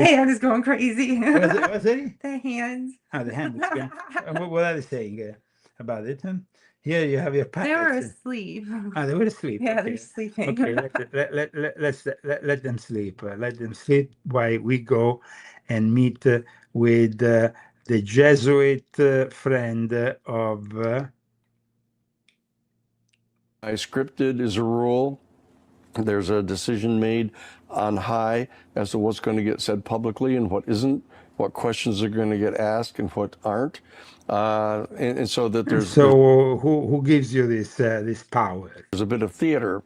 hand is going crazy. What's it? The hands. Oh, the hand is going. What are they saying about it? Here you have your packets. They were asleep. Oh, they were asleep. Yeah, Okay. they're sleeping. Okay, let them sleep. Let them sleep while we go and meet with the Jesuit friend of... I scripted as a rule. There's a decision made on high as to what's going to get said publicly and what isn't, what questions are going to get asked and what aren't, and so that there's... So who gives you this power? There's a bit of theater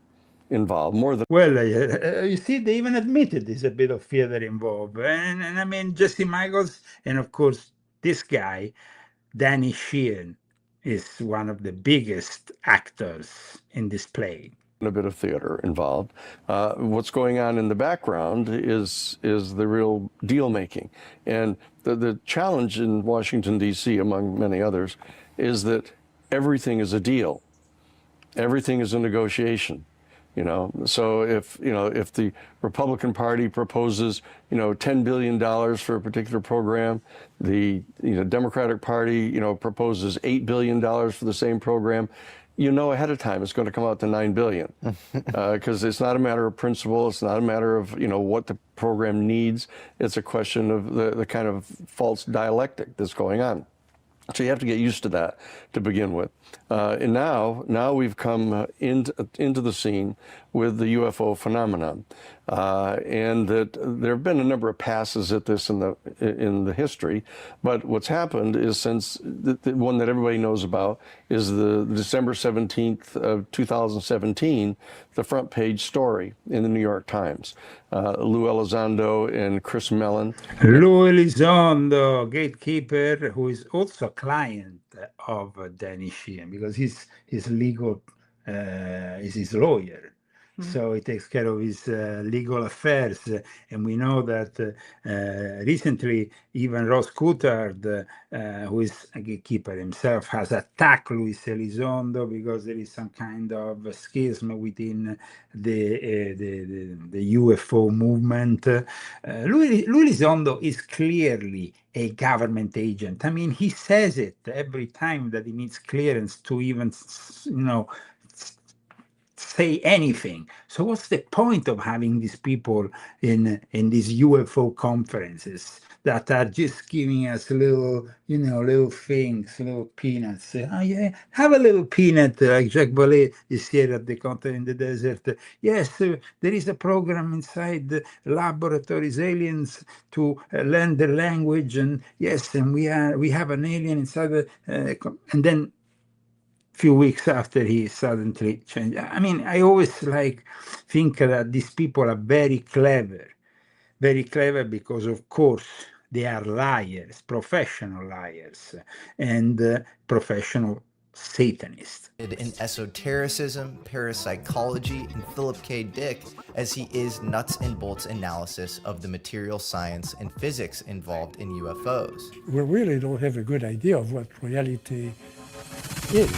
involved, more than... Well, you see, they even admitted there's a bit of theater involved. And I mean, Jesse Michels, and of course, this guy, Danny Sheehan, is one of the biggest actors in this play. A bit of theater involved. What's going on in the background is the real deal making. And the challenge in Washington, D.C., among many others, is that everything is a deal. Everything is a negotiation. So if the Republican Party proposes $10 billion for a particular program, the Democratic Party proposes $8 billion for the same program, ahead of time it's going to come out to $9 billion, because it's not a matter of principle. It's not a matter of what the program needs. It's a question of the kind of false dialectic that's going on. So you have to get used to that to begin with. And now we've come into the scene with the UFO phenomenon, and that there have been a number of passes at this in the history. But what's happened is, since the one that everybody knows about is the December 17th of 2017, the front page story in the New York Times. Lou Elizondo and Chris Mellon. Lou Elizondo, gatekeeper, who is also a client of Danny Sheehan, because he's his legal, is his lawyer. So he takes care of his legal affairs. And we know that recently, even Ross Coulthard, who is a gatekeeper himself, has attacked Luis Elizondo because there is some kind of schism within the UFO movement. Luis Elizondo is clearly a government agent. I mean, he says it every time that he needs clearance to even, say anything. So what's the point of having these people in these UFO conferences that are just giving us little things, little peanuts? Oh yeah, have a little peanut, like Jacques Vallée is here at the Contact in the Desert. Yes, there is a program inside the laboratories, aliens to learn the language, and yes, and we have an alien inside the and then few weeks after, he suddenly changed. I mean, I always think that these people are very clever because, of course, they are liars, professional liars, and professional Satanists. In esotericism, parapsychology, and Philip K. Dick, as he is nuts and bolts analysis of the material science and physics involved in UFOs. We really don't have a good idea of what reality is.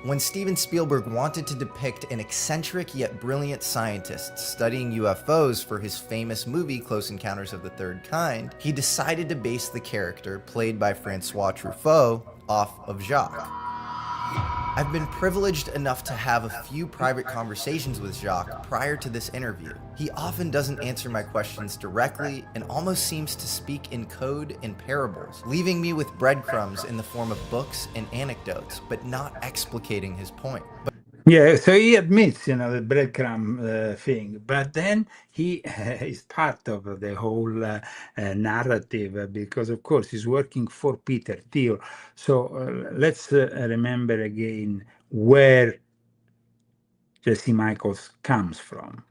When Steven Spielberg wanted to depict an eccentric yet brilliant scientist studying UFOs for his famous movie Close Encounters of the Third Kind, he decided to base the character, played by Francois Truffaut, off of Jacques. I've been privileged enough to have a few private conversations with Jacques prior to this interview. He often doesn't answer my questions directly and almost seems to speak in code and parables, leaving me with breadcrumbs in the form of books and anecdotes, but not explicating his point. Yeah, so he admits, the breadcrumb thing, but then he is part of the whole narrative because, of course, he's working for Peter Thiel. So let's remember again where Jesse Michels comes from.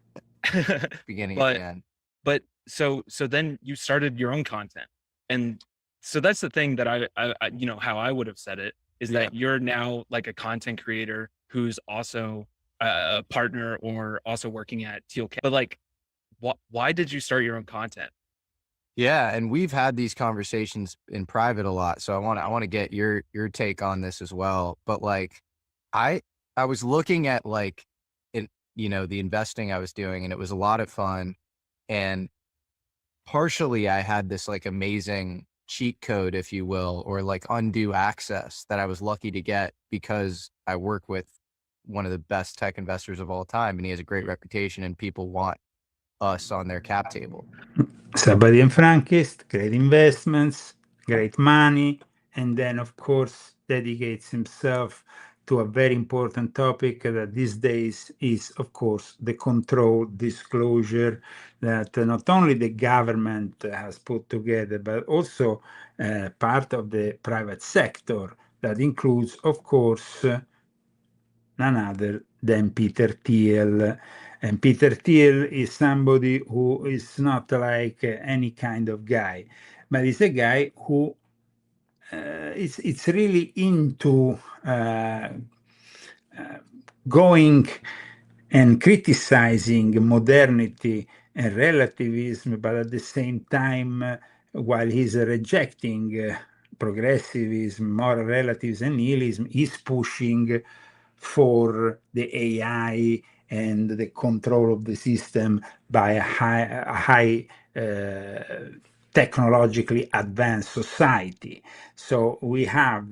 Beginning but, and end. But so then you started your own content, and so that's the thing that I how I would have said it is that you're now like a content creator who's also a partner or also working at Thiel. But like, why did you start your own content? Yeah, and we've had these conversations in private a lot. So I want to get your take on this as well. But like, I was looking at like, the investing I was doing, and it was a lot of fun. And partially, I had this like amazing cheat code, if you will, or like undue access that I was lucky to get because I work with one of the best tech investors of all time, and he has a great reputation, and people want us on their cap table. Somebody in Frankist, great investments, great money, and then of course dedicates himself to a very important topic that these days is, of course, the control disclosure that not only the government has put together, but also part of the private sector that includes, of course, none other than Peter Thiel. And Peter Thiel is somebody who is not like any kind of guy, but he's a guy who it's really into going and criticizing modernity and relativism, but at the same time, while he's rejecting progressivism, moral relativism, and nihilism, he's pushing for the AI and the control of the system by a high technologically advanced society. So we have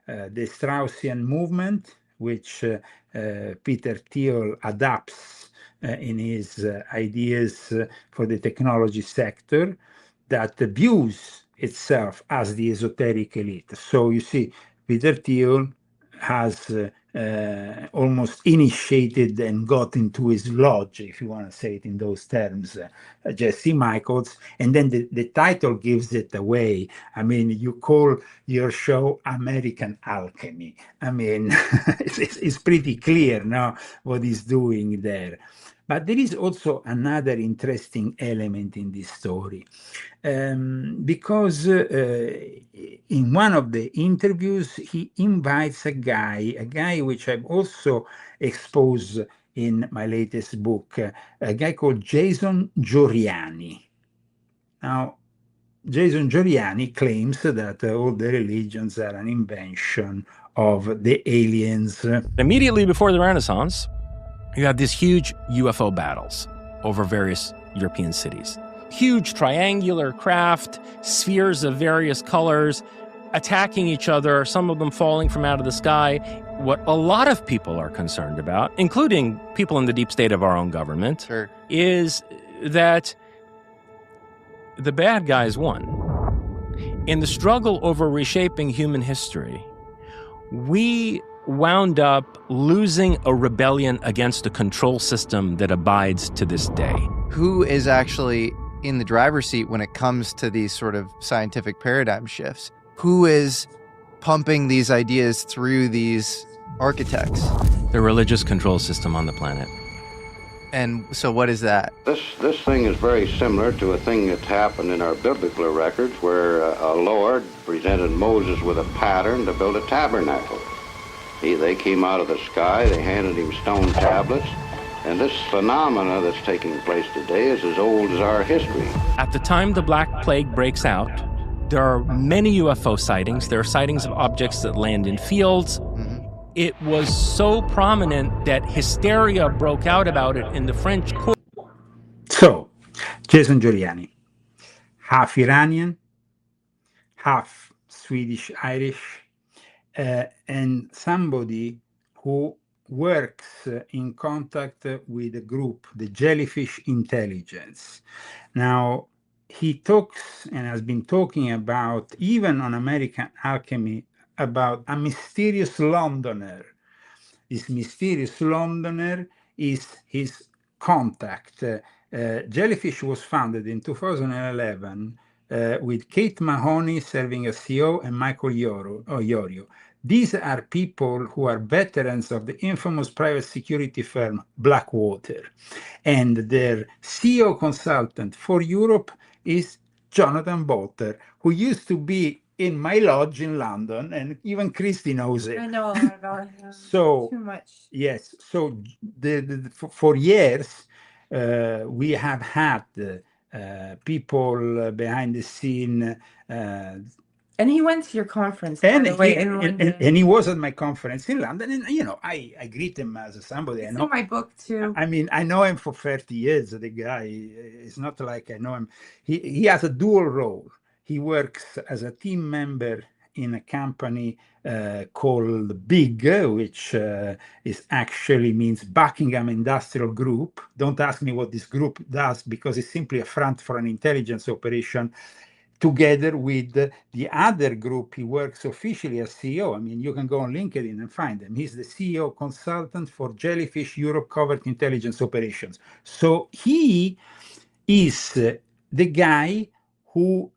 the Straussian movement, which Peter Thiel adapts in his ideas for the technology sector, that views itself as the esoteric elite. So you see, Peter Thiel has almost initiated and got into his lodge, if you want to say it in those terms, Jesse Michels, and then the title gives it away. I mean, you call your show American Alchemy. I mean, it's pretty clear now what he's doing there. But there is also another interesting element in this story, because in one of the interviews, he invites a guy which I've also exposed in my latest book, a guy called Jason Gioriani. Now, Jason Gioriani claims that all the religions are an invention of the aliens. Immediately before the Renaissance, you have these huge UFO battles over various European cities. Huge triangular craft, spheres of various colors, attacking each other, some of them falling from out of the sky. What a lot of people are concerned about, including people in the deep state of our own government, is that the bad guys won. In the struggle over reshaping human history, we wound up losing a rebellion against a control system that abides to this day. Who is actually in the driver's seat when it comes to these sort of scientific paradigm shifts? Who is pumping these ideas through these architects? The religious control system on the planet. And so what is that? This thing is very similar to a thing that's happened in our biblical records where a Lord presented Moses with a pattern to build a tabernacle. They came out of the sky, they handed him stone tablets, and this phenomena that's taking place today is as old as our history. At the time the Black Plague breaks out, there are many UFO sightings. There are sightings of objects that land in fields. It was so prominent that hysteria broke out about it in the French court. So, Jason Giuliani, half Iranian, half Swedish Irish, and somebody who works in contact with a group, the Jellyfish Intelligence. Now, he talks and has been talking about, even on American Alchemy, about a mysterious Londoner. This mysterious Londoner is his contact. Jellyfish was founded in 2011 with Kate Mahoney serving as CEO and Michael Iorio. These are people who are veterans of the infamous private security firm Blackwater. And their CEO consultant for Europe is Jonathan Bolter, who used to be in my lodge in London, and even Christy knows it. I know a lot about him. So Too much. yes, so for years we have had people behind the scene. And he went to your conference, by the way, in London. And he was at my conference in London, and I greet him as somebody. It's in my book too. I mean, I know him for 30 years. The guy, it's not like I know him. He has a dual role. He works as a team member in a company called BIG, which is actually means Buckingham Industrial Group. Don't ask me what this group does, because it's simply a front for an intelligence operation. Together with the other group, he works officially as CEO. I mean, you can go on LinkedIn and find him. He's the CEO consultant for Jellyfish Europe Covert Intelligence Operations. So he is the guy who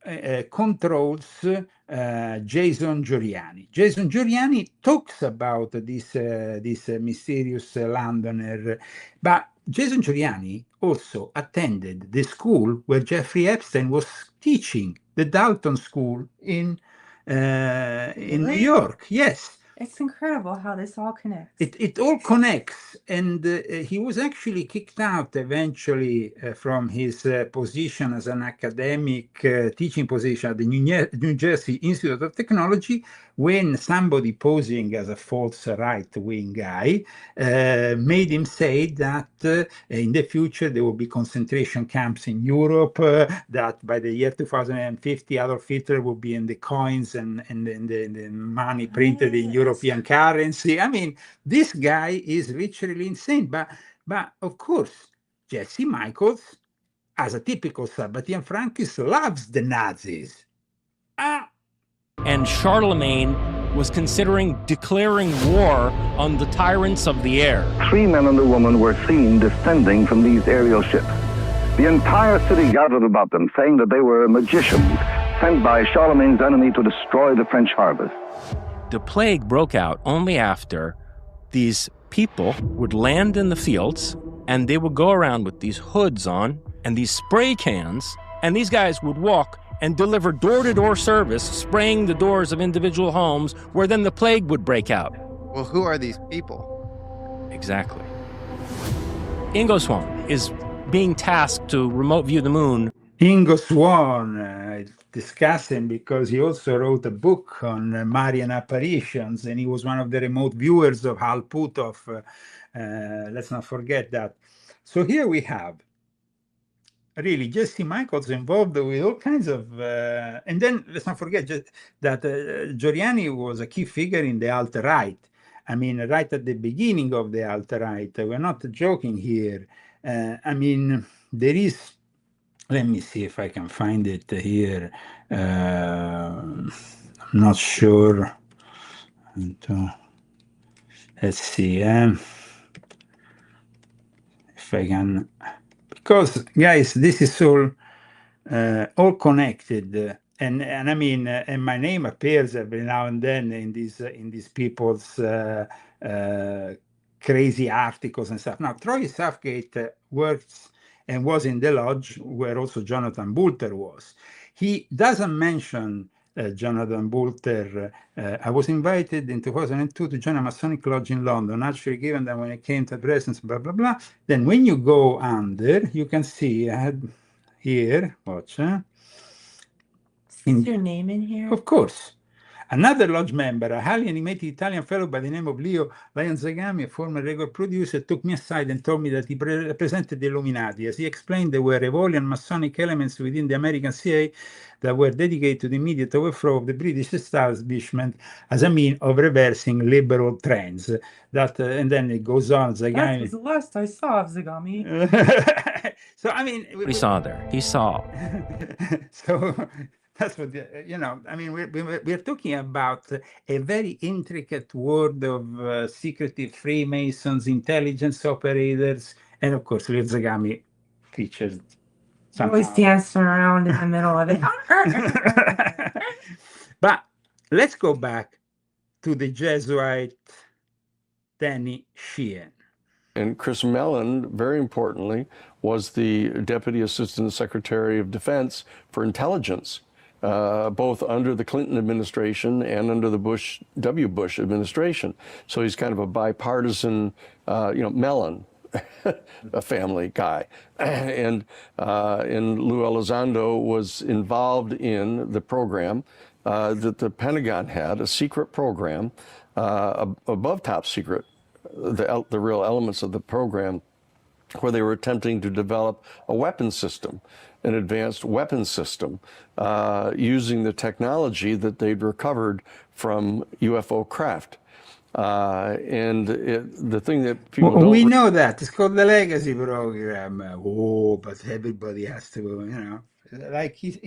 controls Jason Giuliani. Jason Giuliani talks about this mysterious Londoner, but Jason Giuliani also attended the school where Jeffrey Epstein was teaching, the Dalton School in New York. Yes. It's incredible how this all connects. It all connects, and he was actually kicked out eventually from his position as an academic teaching position at the New Jersey Institute of Technology when somebody posing as a false right-wing guy made him say that in the future there will be concentration camps in Europe, that by the year 2050 Adolf Hitler will be in the coins and the money printed in European currency. I mean, this guy is literally insane. But of course, Jesse Michels, as a typical Sabbatean Frankist, loves the Nazis. And Charlemagne was considering declaring war on the tyrants of the air. 3 men and a woman were seen descending from these aerial ships. The entire city gathered about them, saying that they were magicians sent by Charlemagne's enemy to destroy the French harvest. The plague broke out only after these people would land in the fields, and they would go around with these hoods on and these spray cans, and these guys would walk and deliver door-to-door service, spraying the doors of individual homes, where then the plague would break out. Well, who are these people? Exactly. Ingo Swann is being tasked to remote view the moon. Ingo Swann, discussing because he also wrote a book on Marian apparitions, and he was one of the remote viewers of Hal Puthoff. Let's not forget that. So here we have really Jesse Michels involved with all kinds of, and then let's not forget that Giuliani was a key figure in the alt-right. I mean, right at the beginning of the alt-right. We're not joking here. I mean, there is, let me see if I can find it here. I'm not sure. Let's see if I can, because guys, this is all connected, and I mean, and my name appears every now and then in these people's crazy articles and stuff. Now, Troy Southgate works and was in the lodge where also Jonathan Boulter was. He doesn't mention Jonathan Boulter. I was invited in 2002 to join a Masonic lodge in London, actually given that when I came to presence, blah, blah, blah. Then when you go under, you can see I had here, watch. Is your name in here? Of course. Another lodge member, a highly animated Italian fellow by the name of Leo Zagami, a former record producer, took me aside and told me that he represented the Illuminati. As he explained, there were Revolian Masonic elements within the American CIA that were dedicated to the immediate overthrow of the British establishment as a means of reversing liberal trends. That and then it goes on. That Zagami. was the last I saw of Zagami. So I mean, What he saw there. He saw. So that's what I mean. We're talking about a very intricate world of secretive Freemasons, intelligence operators, and of course, Leo Zagami featured. Always dancing around in the middle of it. But let's go back to the Jesuit Danny Sheehan. And Chris Mellon, very importantly, was the Deputy Assistant Secretary of Defense for Intelligence, both under the Clinton administration and under the W. Bush administration. So he's kind of a bipartisan, Mellon a family guy. And Lou Elizondo was involved in the program that the Pentagon had, a secret program, above top secret, the real elements of the program, where they were attempting to develop a weapon system, an advanced weapon system, using the technology that they'd recovered from UFO craft. The thing that people don't... We know that. It's called the Legacy Program. But everybody has to, like he's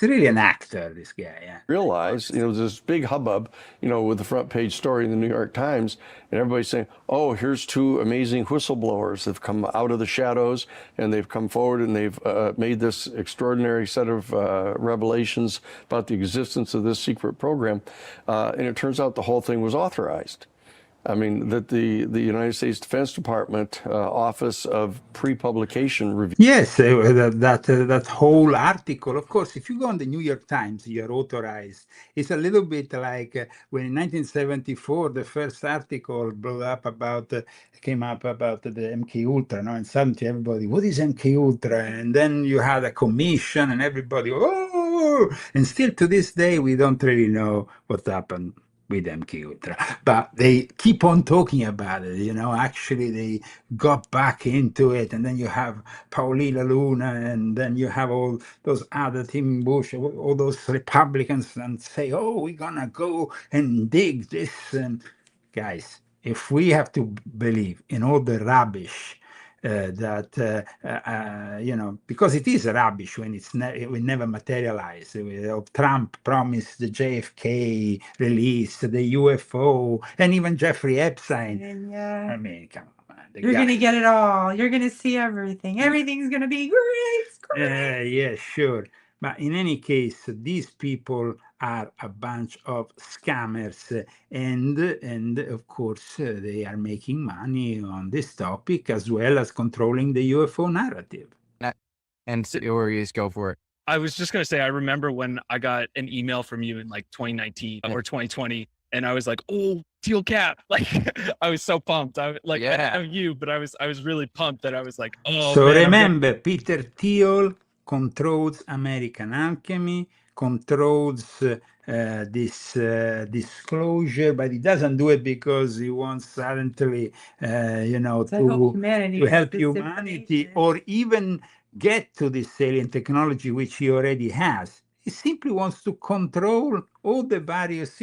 really an actor, this guy. Yeah. Realize, there's this big hubbub, with the front page story in the New York Times, and everybody's saying, oh, here's two amazing whistleblowers that've come out of the shadows, and they've come forward and they've made this extraordinary set of revelations about the existence of this secret program. And it turns out the whole thing was authorized. I mean, that the United States Defense Department Office of Pre-Publication Review. Yes, that whole article. Of course, if you go on the New York Times, you're authorized. It's a little bit like when in 1974 the first article came up about the MK Ultra, and suddenly everybody, what is MK Ultra? And then you had a commission, and everybody, oh, and still to this day we don't really know what happened with MK Ultra, but they keep on talking about it. Actually they got back into it, and then you have Paulina Luna, and then you have all those other Tim Bush, all those Republicans, and say, oh, we're gonna go and dig this. And guys, if we have to believe in all the rubbish because it is rubbish when it never materialized. Trump promised the JFK release, the UFO, and even Jeffrey Epstein. I mean, come on, man. You're going to get it all. You're going to see everything. Everything's going to be great. Yeah, sure. But in any case, these people are a bunch of scammers, and of course they are making money on this topic as well as controlling the UFO narrative. And or you just go for it. I was just gonna say, I remember when I got an email from you in like 2019 or 2020, and I was like, "Oh, Thiel Cap!" Like I was so pumped. I know you, but I was really pumped that I was like, "Oh." So man, remember, Peter Thiel controls American Alchemy, controls this disclosure, but he doesn't do it because he wants suddenly, to help humanity or even get to this alien technology, which he already has. He simply wants to control all the various,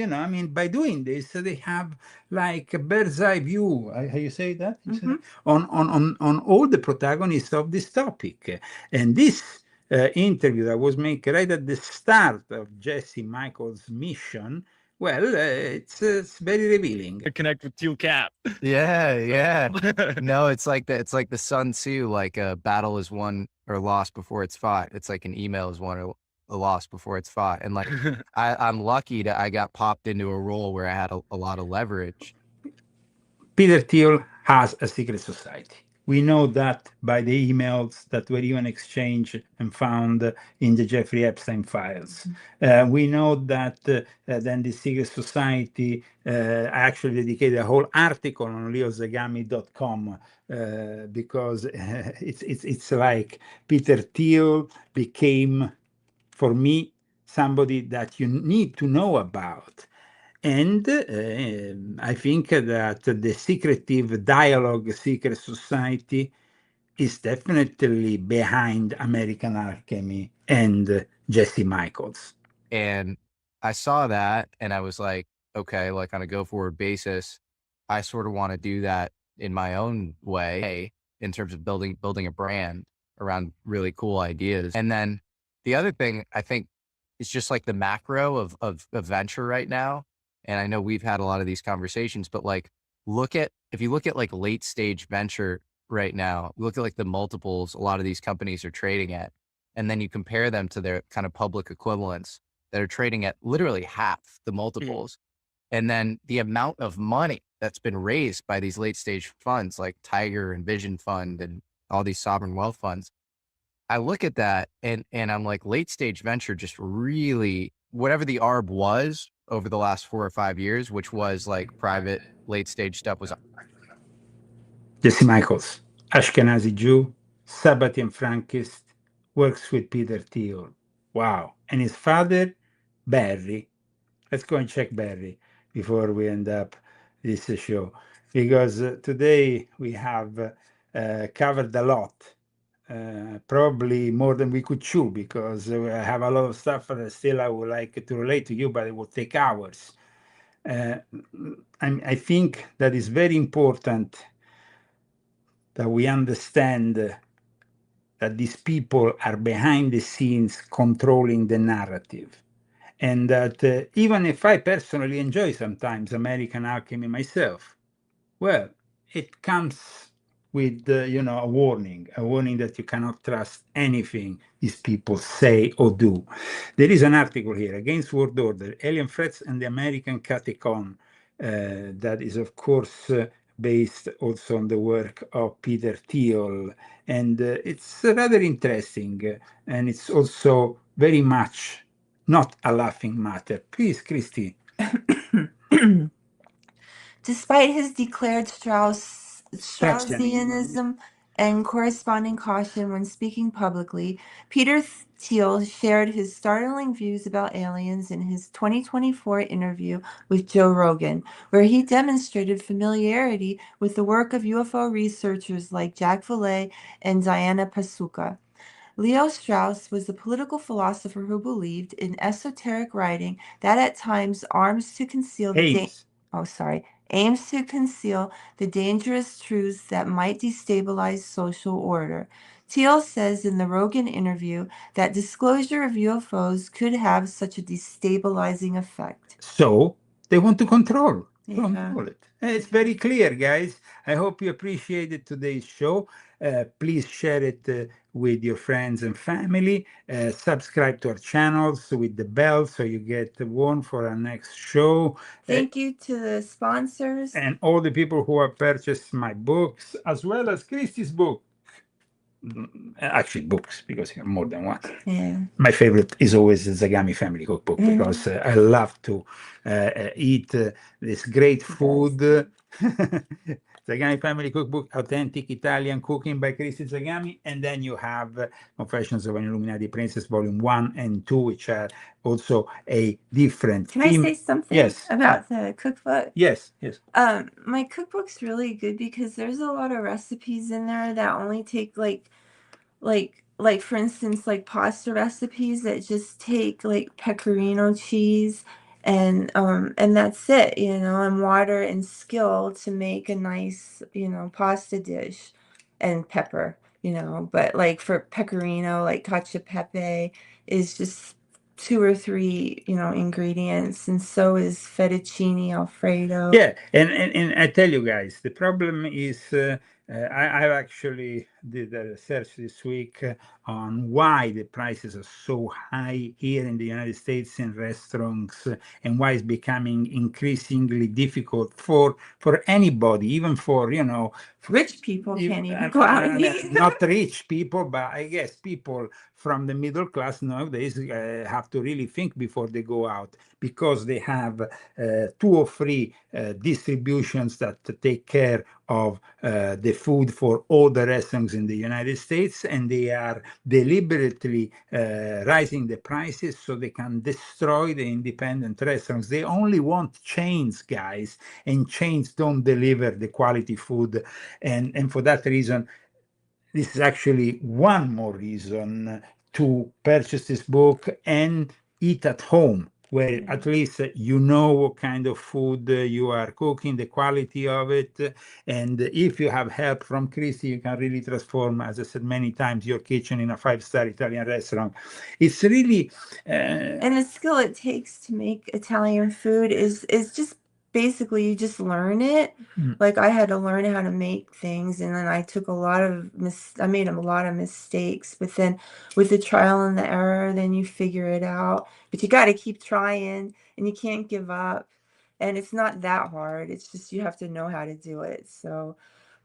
by doing this, they have like a bird's eye view. How you say that? Mm-hmm. On all the protagonists of this topic. And this interview that was made right at the start of Jesse Michaels' mission, well, it's very revealing. Connect with Thiel Cap. Yeah. No, it's like the Sun Tzu, like a battle is won or lost before it's fought. It's like an email is won or lost before it's fought. And like I'm lucky that I got popped into a role where I had a lot of leverage. Peter Thiel has a secret society. We know that by the emails that were even exchanged and found in the Jeffrey Epstein files. We know that then the secret society actually dedicated a whole article on leozagami.com because it's like Peter Thiel became, for me, somebody that you need to know about. And I think that the secretive dialogue secret society is definitely behind American Alchemy and Jesse Michels. And I saw that and I was like, okay, like on a go forward basis, I sort of want to do that in my own way in terms of building a brand around really cool ideas. And then the other thing I think is just like the macro of venture right now. And I know we've had a lot of these conversations, but like, if you look at like late stage venture right now, look at like the multiples a lot of these companies are trading at, and then you compare them to their kind of public equivalents that are trading at literally half the multiples. And then the amount of money that's been raised by these late stage funds like Tiger and Vision Fund and all these sovereign wealth funds. I look at that and I'm like, late stage venture just really, whatever the ARB was over the last 4 or 5 years, which was like private late stage stuff, was Jesse Michels, Ashkenazi Jew, Sabbatian Frankist, works with Peter Thiel. Wow. And his father, Barry. Let's go and check Barry before we end up this show, because today we have covered a lot. Probably more than we could chew, because I have a lot of stuff that still I would like to relate to you, but it will take hours. I think that is very important that we understand that these people are behind the scenes controlling the narrative. And that even if I personally enjoy sometimes American Alchemy myself, well, it comes with a warning that you cannot trust anything these people say or do. There is an article here, Against World Order, Alien Threats and the American Catacomb, that is, of course, based also on the work of Peter Thiel. And it's rather interesting, and it's also very much not a laughing matter. Please, Christy. Despite his declared Straussianism and corresponding caution when speaking publicly, Peter Thiel shared his startling views about aliens in his 2024 interview with Joe Rogan, where he demonstrated familiarity with the work of UFO researchers like Jack Valet and Diana Pasuka. Leo Strauss was a political philosopher who believed in esoteric writing that at times aims to conceal the dangerous truths that might destabilize social order. Thiel says in the Rogan interview that disclosure of UFOs could have such a destabilizing effect. So they want to control it. It's very clear, guys. I hope you appreciated today's show. Please share it with your friends and family. Subscribe to our channels with the bell so you get warned for our next show. Thank you to the sponsors. And all the people who have purchased my books, as well as Christy's book. Actually, books, because you have more than one. Yeah. My favorite is always the Zagami Family Cookbook, because I love to eat this great food. Zagami Family Cookbook, Authentic Italian Cooking by Christy Zagami. And then you have Confessions of an Illuminati Princess, Volume 1 and 2, which are also a different Can I say something about the cookbook? Yes. My cookbook's really good because there's a lot of recipes in there that only take like for instance, like pasta recipes that just take like pecorino cheese and that's it, and water and skill to make a nice, pasta dish, and pepper, but like for pecorino, like cacio pepe is just 2 or 3, ingredients, and so is fettuccine Alfredo. Yeah, and I tell you guys, the problem is I've actually did a research this week on why the prices are so high here in the United States in restaurants, and why it's becoming increasingly difficult for anybody, even for, you know, Rich people can't even go out and eat. not rich people, but I guess people from the middle class nowadays have to really think before they go out, because they have 2 or 3 distributions that take care of the food for all the restaurants in the United States, and they are deliberately rising the prices so they can destroy the independent restaurants. They only want chains, guys, and chains don't deliver the quality food. And for that reason, this is actually one more reason to purchase this book and eat at home, where at least you know what kind of food you are cooking, the quality of it. And if you have help from Christy, you can really transform, as I said many times, your kitchen in a 5-star Italian restaurant. It's really... and the skill it takes to make Italian food is just basically you just learn it. Like I had to learn how to make things, and then I took a lot of I made a lot of mistakes, but then with the trial and the error, then you figure it out. But you got to keep trying, and you can't give up, and it's not that hard. It's just you have to know how to do it. So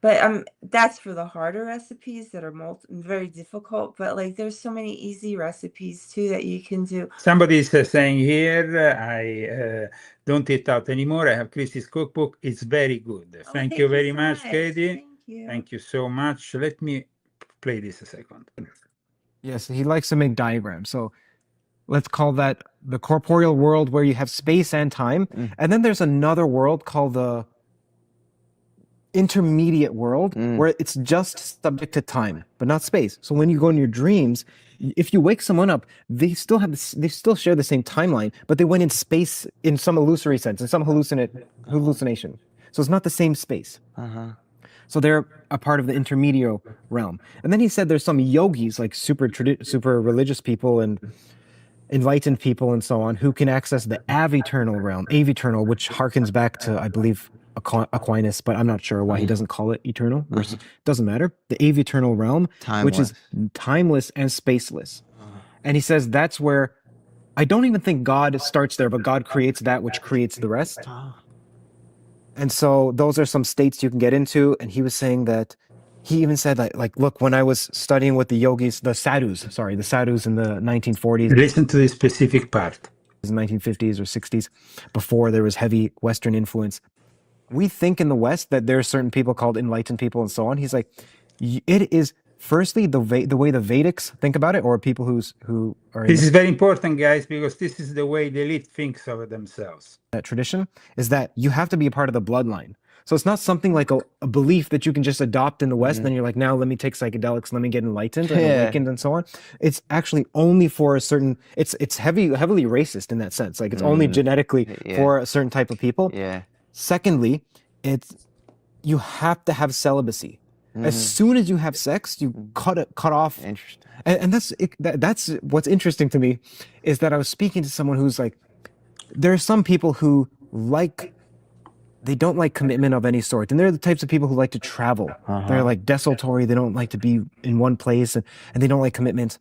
but that's for the harder recipes that are very difficult, but like there's so many easy recipes too that you can do. Somebody is saying here, I don't eat out anymore. I have Christy's cookbook. It's very good. Thank you very much, Katie. Thank you. Thank you so much. Let me play this a second. Yes, he likes to make diagrams. So let's call that the corporeal world, where you have space and time. And then there's another world called the intermediate world, where it's just subject to time, but not space. So when you go in your dreams, if you wake someone up, they still share the same timeline, but they went in space in some illusory sense, in some hallucination. So it's not the same space. So they're a part of the intermediate realm. And then he said there's some yogis, like super religious people and enlightened people and so on, who can access the aveternal realm, aveternal, which harkens back to, I believe, Aquinas, but I'm not sure why he doesn't call it eternal. Doesn't matter. The aveternal realm, which is timeless and spaceless. And he says that's where, I don't even think God starts there, but God creates that which creates the rest. And so those are some states you can get into. And he was saying that, he even said like, look, when I was studying with the yogis, the sadhus in the 1940s. Listen to this specific part. 1950s or 60s, before there was heavy Western influence. We think in the West that there are certain people called enlightened people and so on. He's like, it is firstly the way the Vedics think about it, or people who are. This is very important, guys, because this is the way the elite thinks of themselves. That tradition is that you have to be a part of the bloodline. So it's not something like a belief that you can just adopt in the West. And then you're like, now let me take psychedelics, let me get enlightened and awakened and so on. It's actually only for a certain. It's heavily racist in that sense. Like it's only genetically for a certain type of people. Secondly, you have to have celibacy. As soon as you have sex, you cut off. Interesting. And that's what's interesting to me, is that I was speaking to someone who's like, there are some people who they don't like commitment of any sort, and they're the types of people who like to travel. They're like desultory. They don't like to be in one place, and they don't like commitment.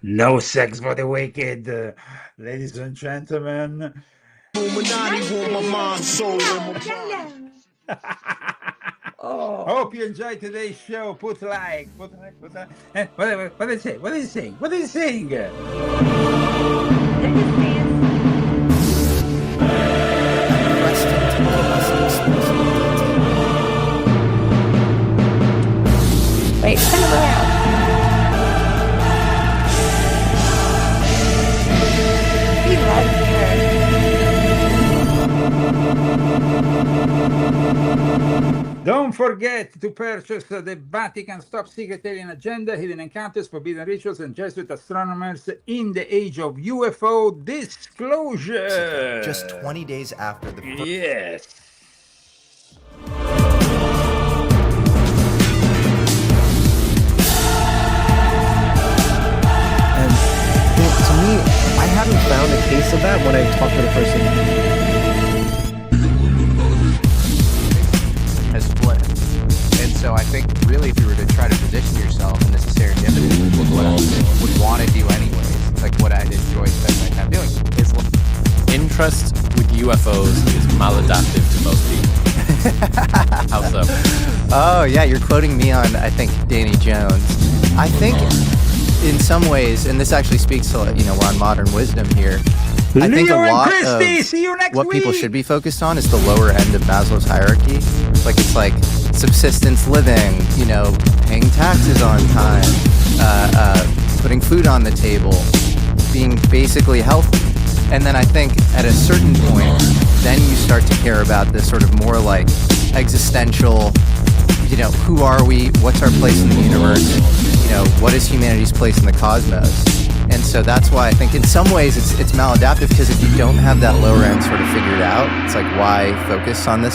No sex for the wicked, ladies and gentlemen. Illuminati want my mind, soul, and my Hope you enjoyed today's show. Put like. What did it say? What is it saying? Wait, turn around. He loves her. Don't forget to purchase the Vatican's Top Secret Alien Agenda, Hidden Encounters, Forbidden Rituals, and Jesuit Astronomers in the Age of UFO Disclosure. Just 20 days after the first. Yes. To me, I haven't found a case of that when I talked to the person. So I think really if you were to try to position yourself in this serendipity with what I would want to do anyways, it's like what I'd enjoy spending my time doing. Is interest with UFOs is maladaptive to most people. How so? Oh, yeah, you're quoting me on, I think, Danny Jones. I think in some ways, and this actually speaks to, we're on modern wisdom here. I think a lot of what people should be focused on is the lower end of Maslow's hierarchy. Like, it's like subsistence living, paying taxes on time, putting food on the table, being basically healthy. And then I think at a certain point, then you start to care about this sort of more like existential, who are we? What's our place in the universe? What is humanity's place in the cosmos? And so that's why I think in some ways it's maladaptive, because if you don't have that lower end sort of figured out, it's like, why focus on this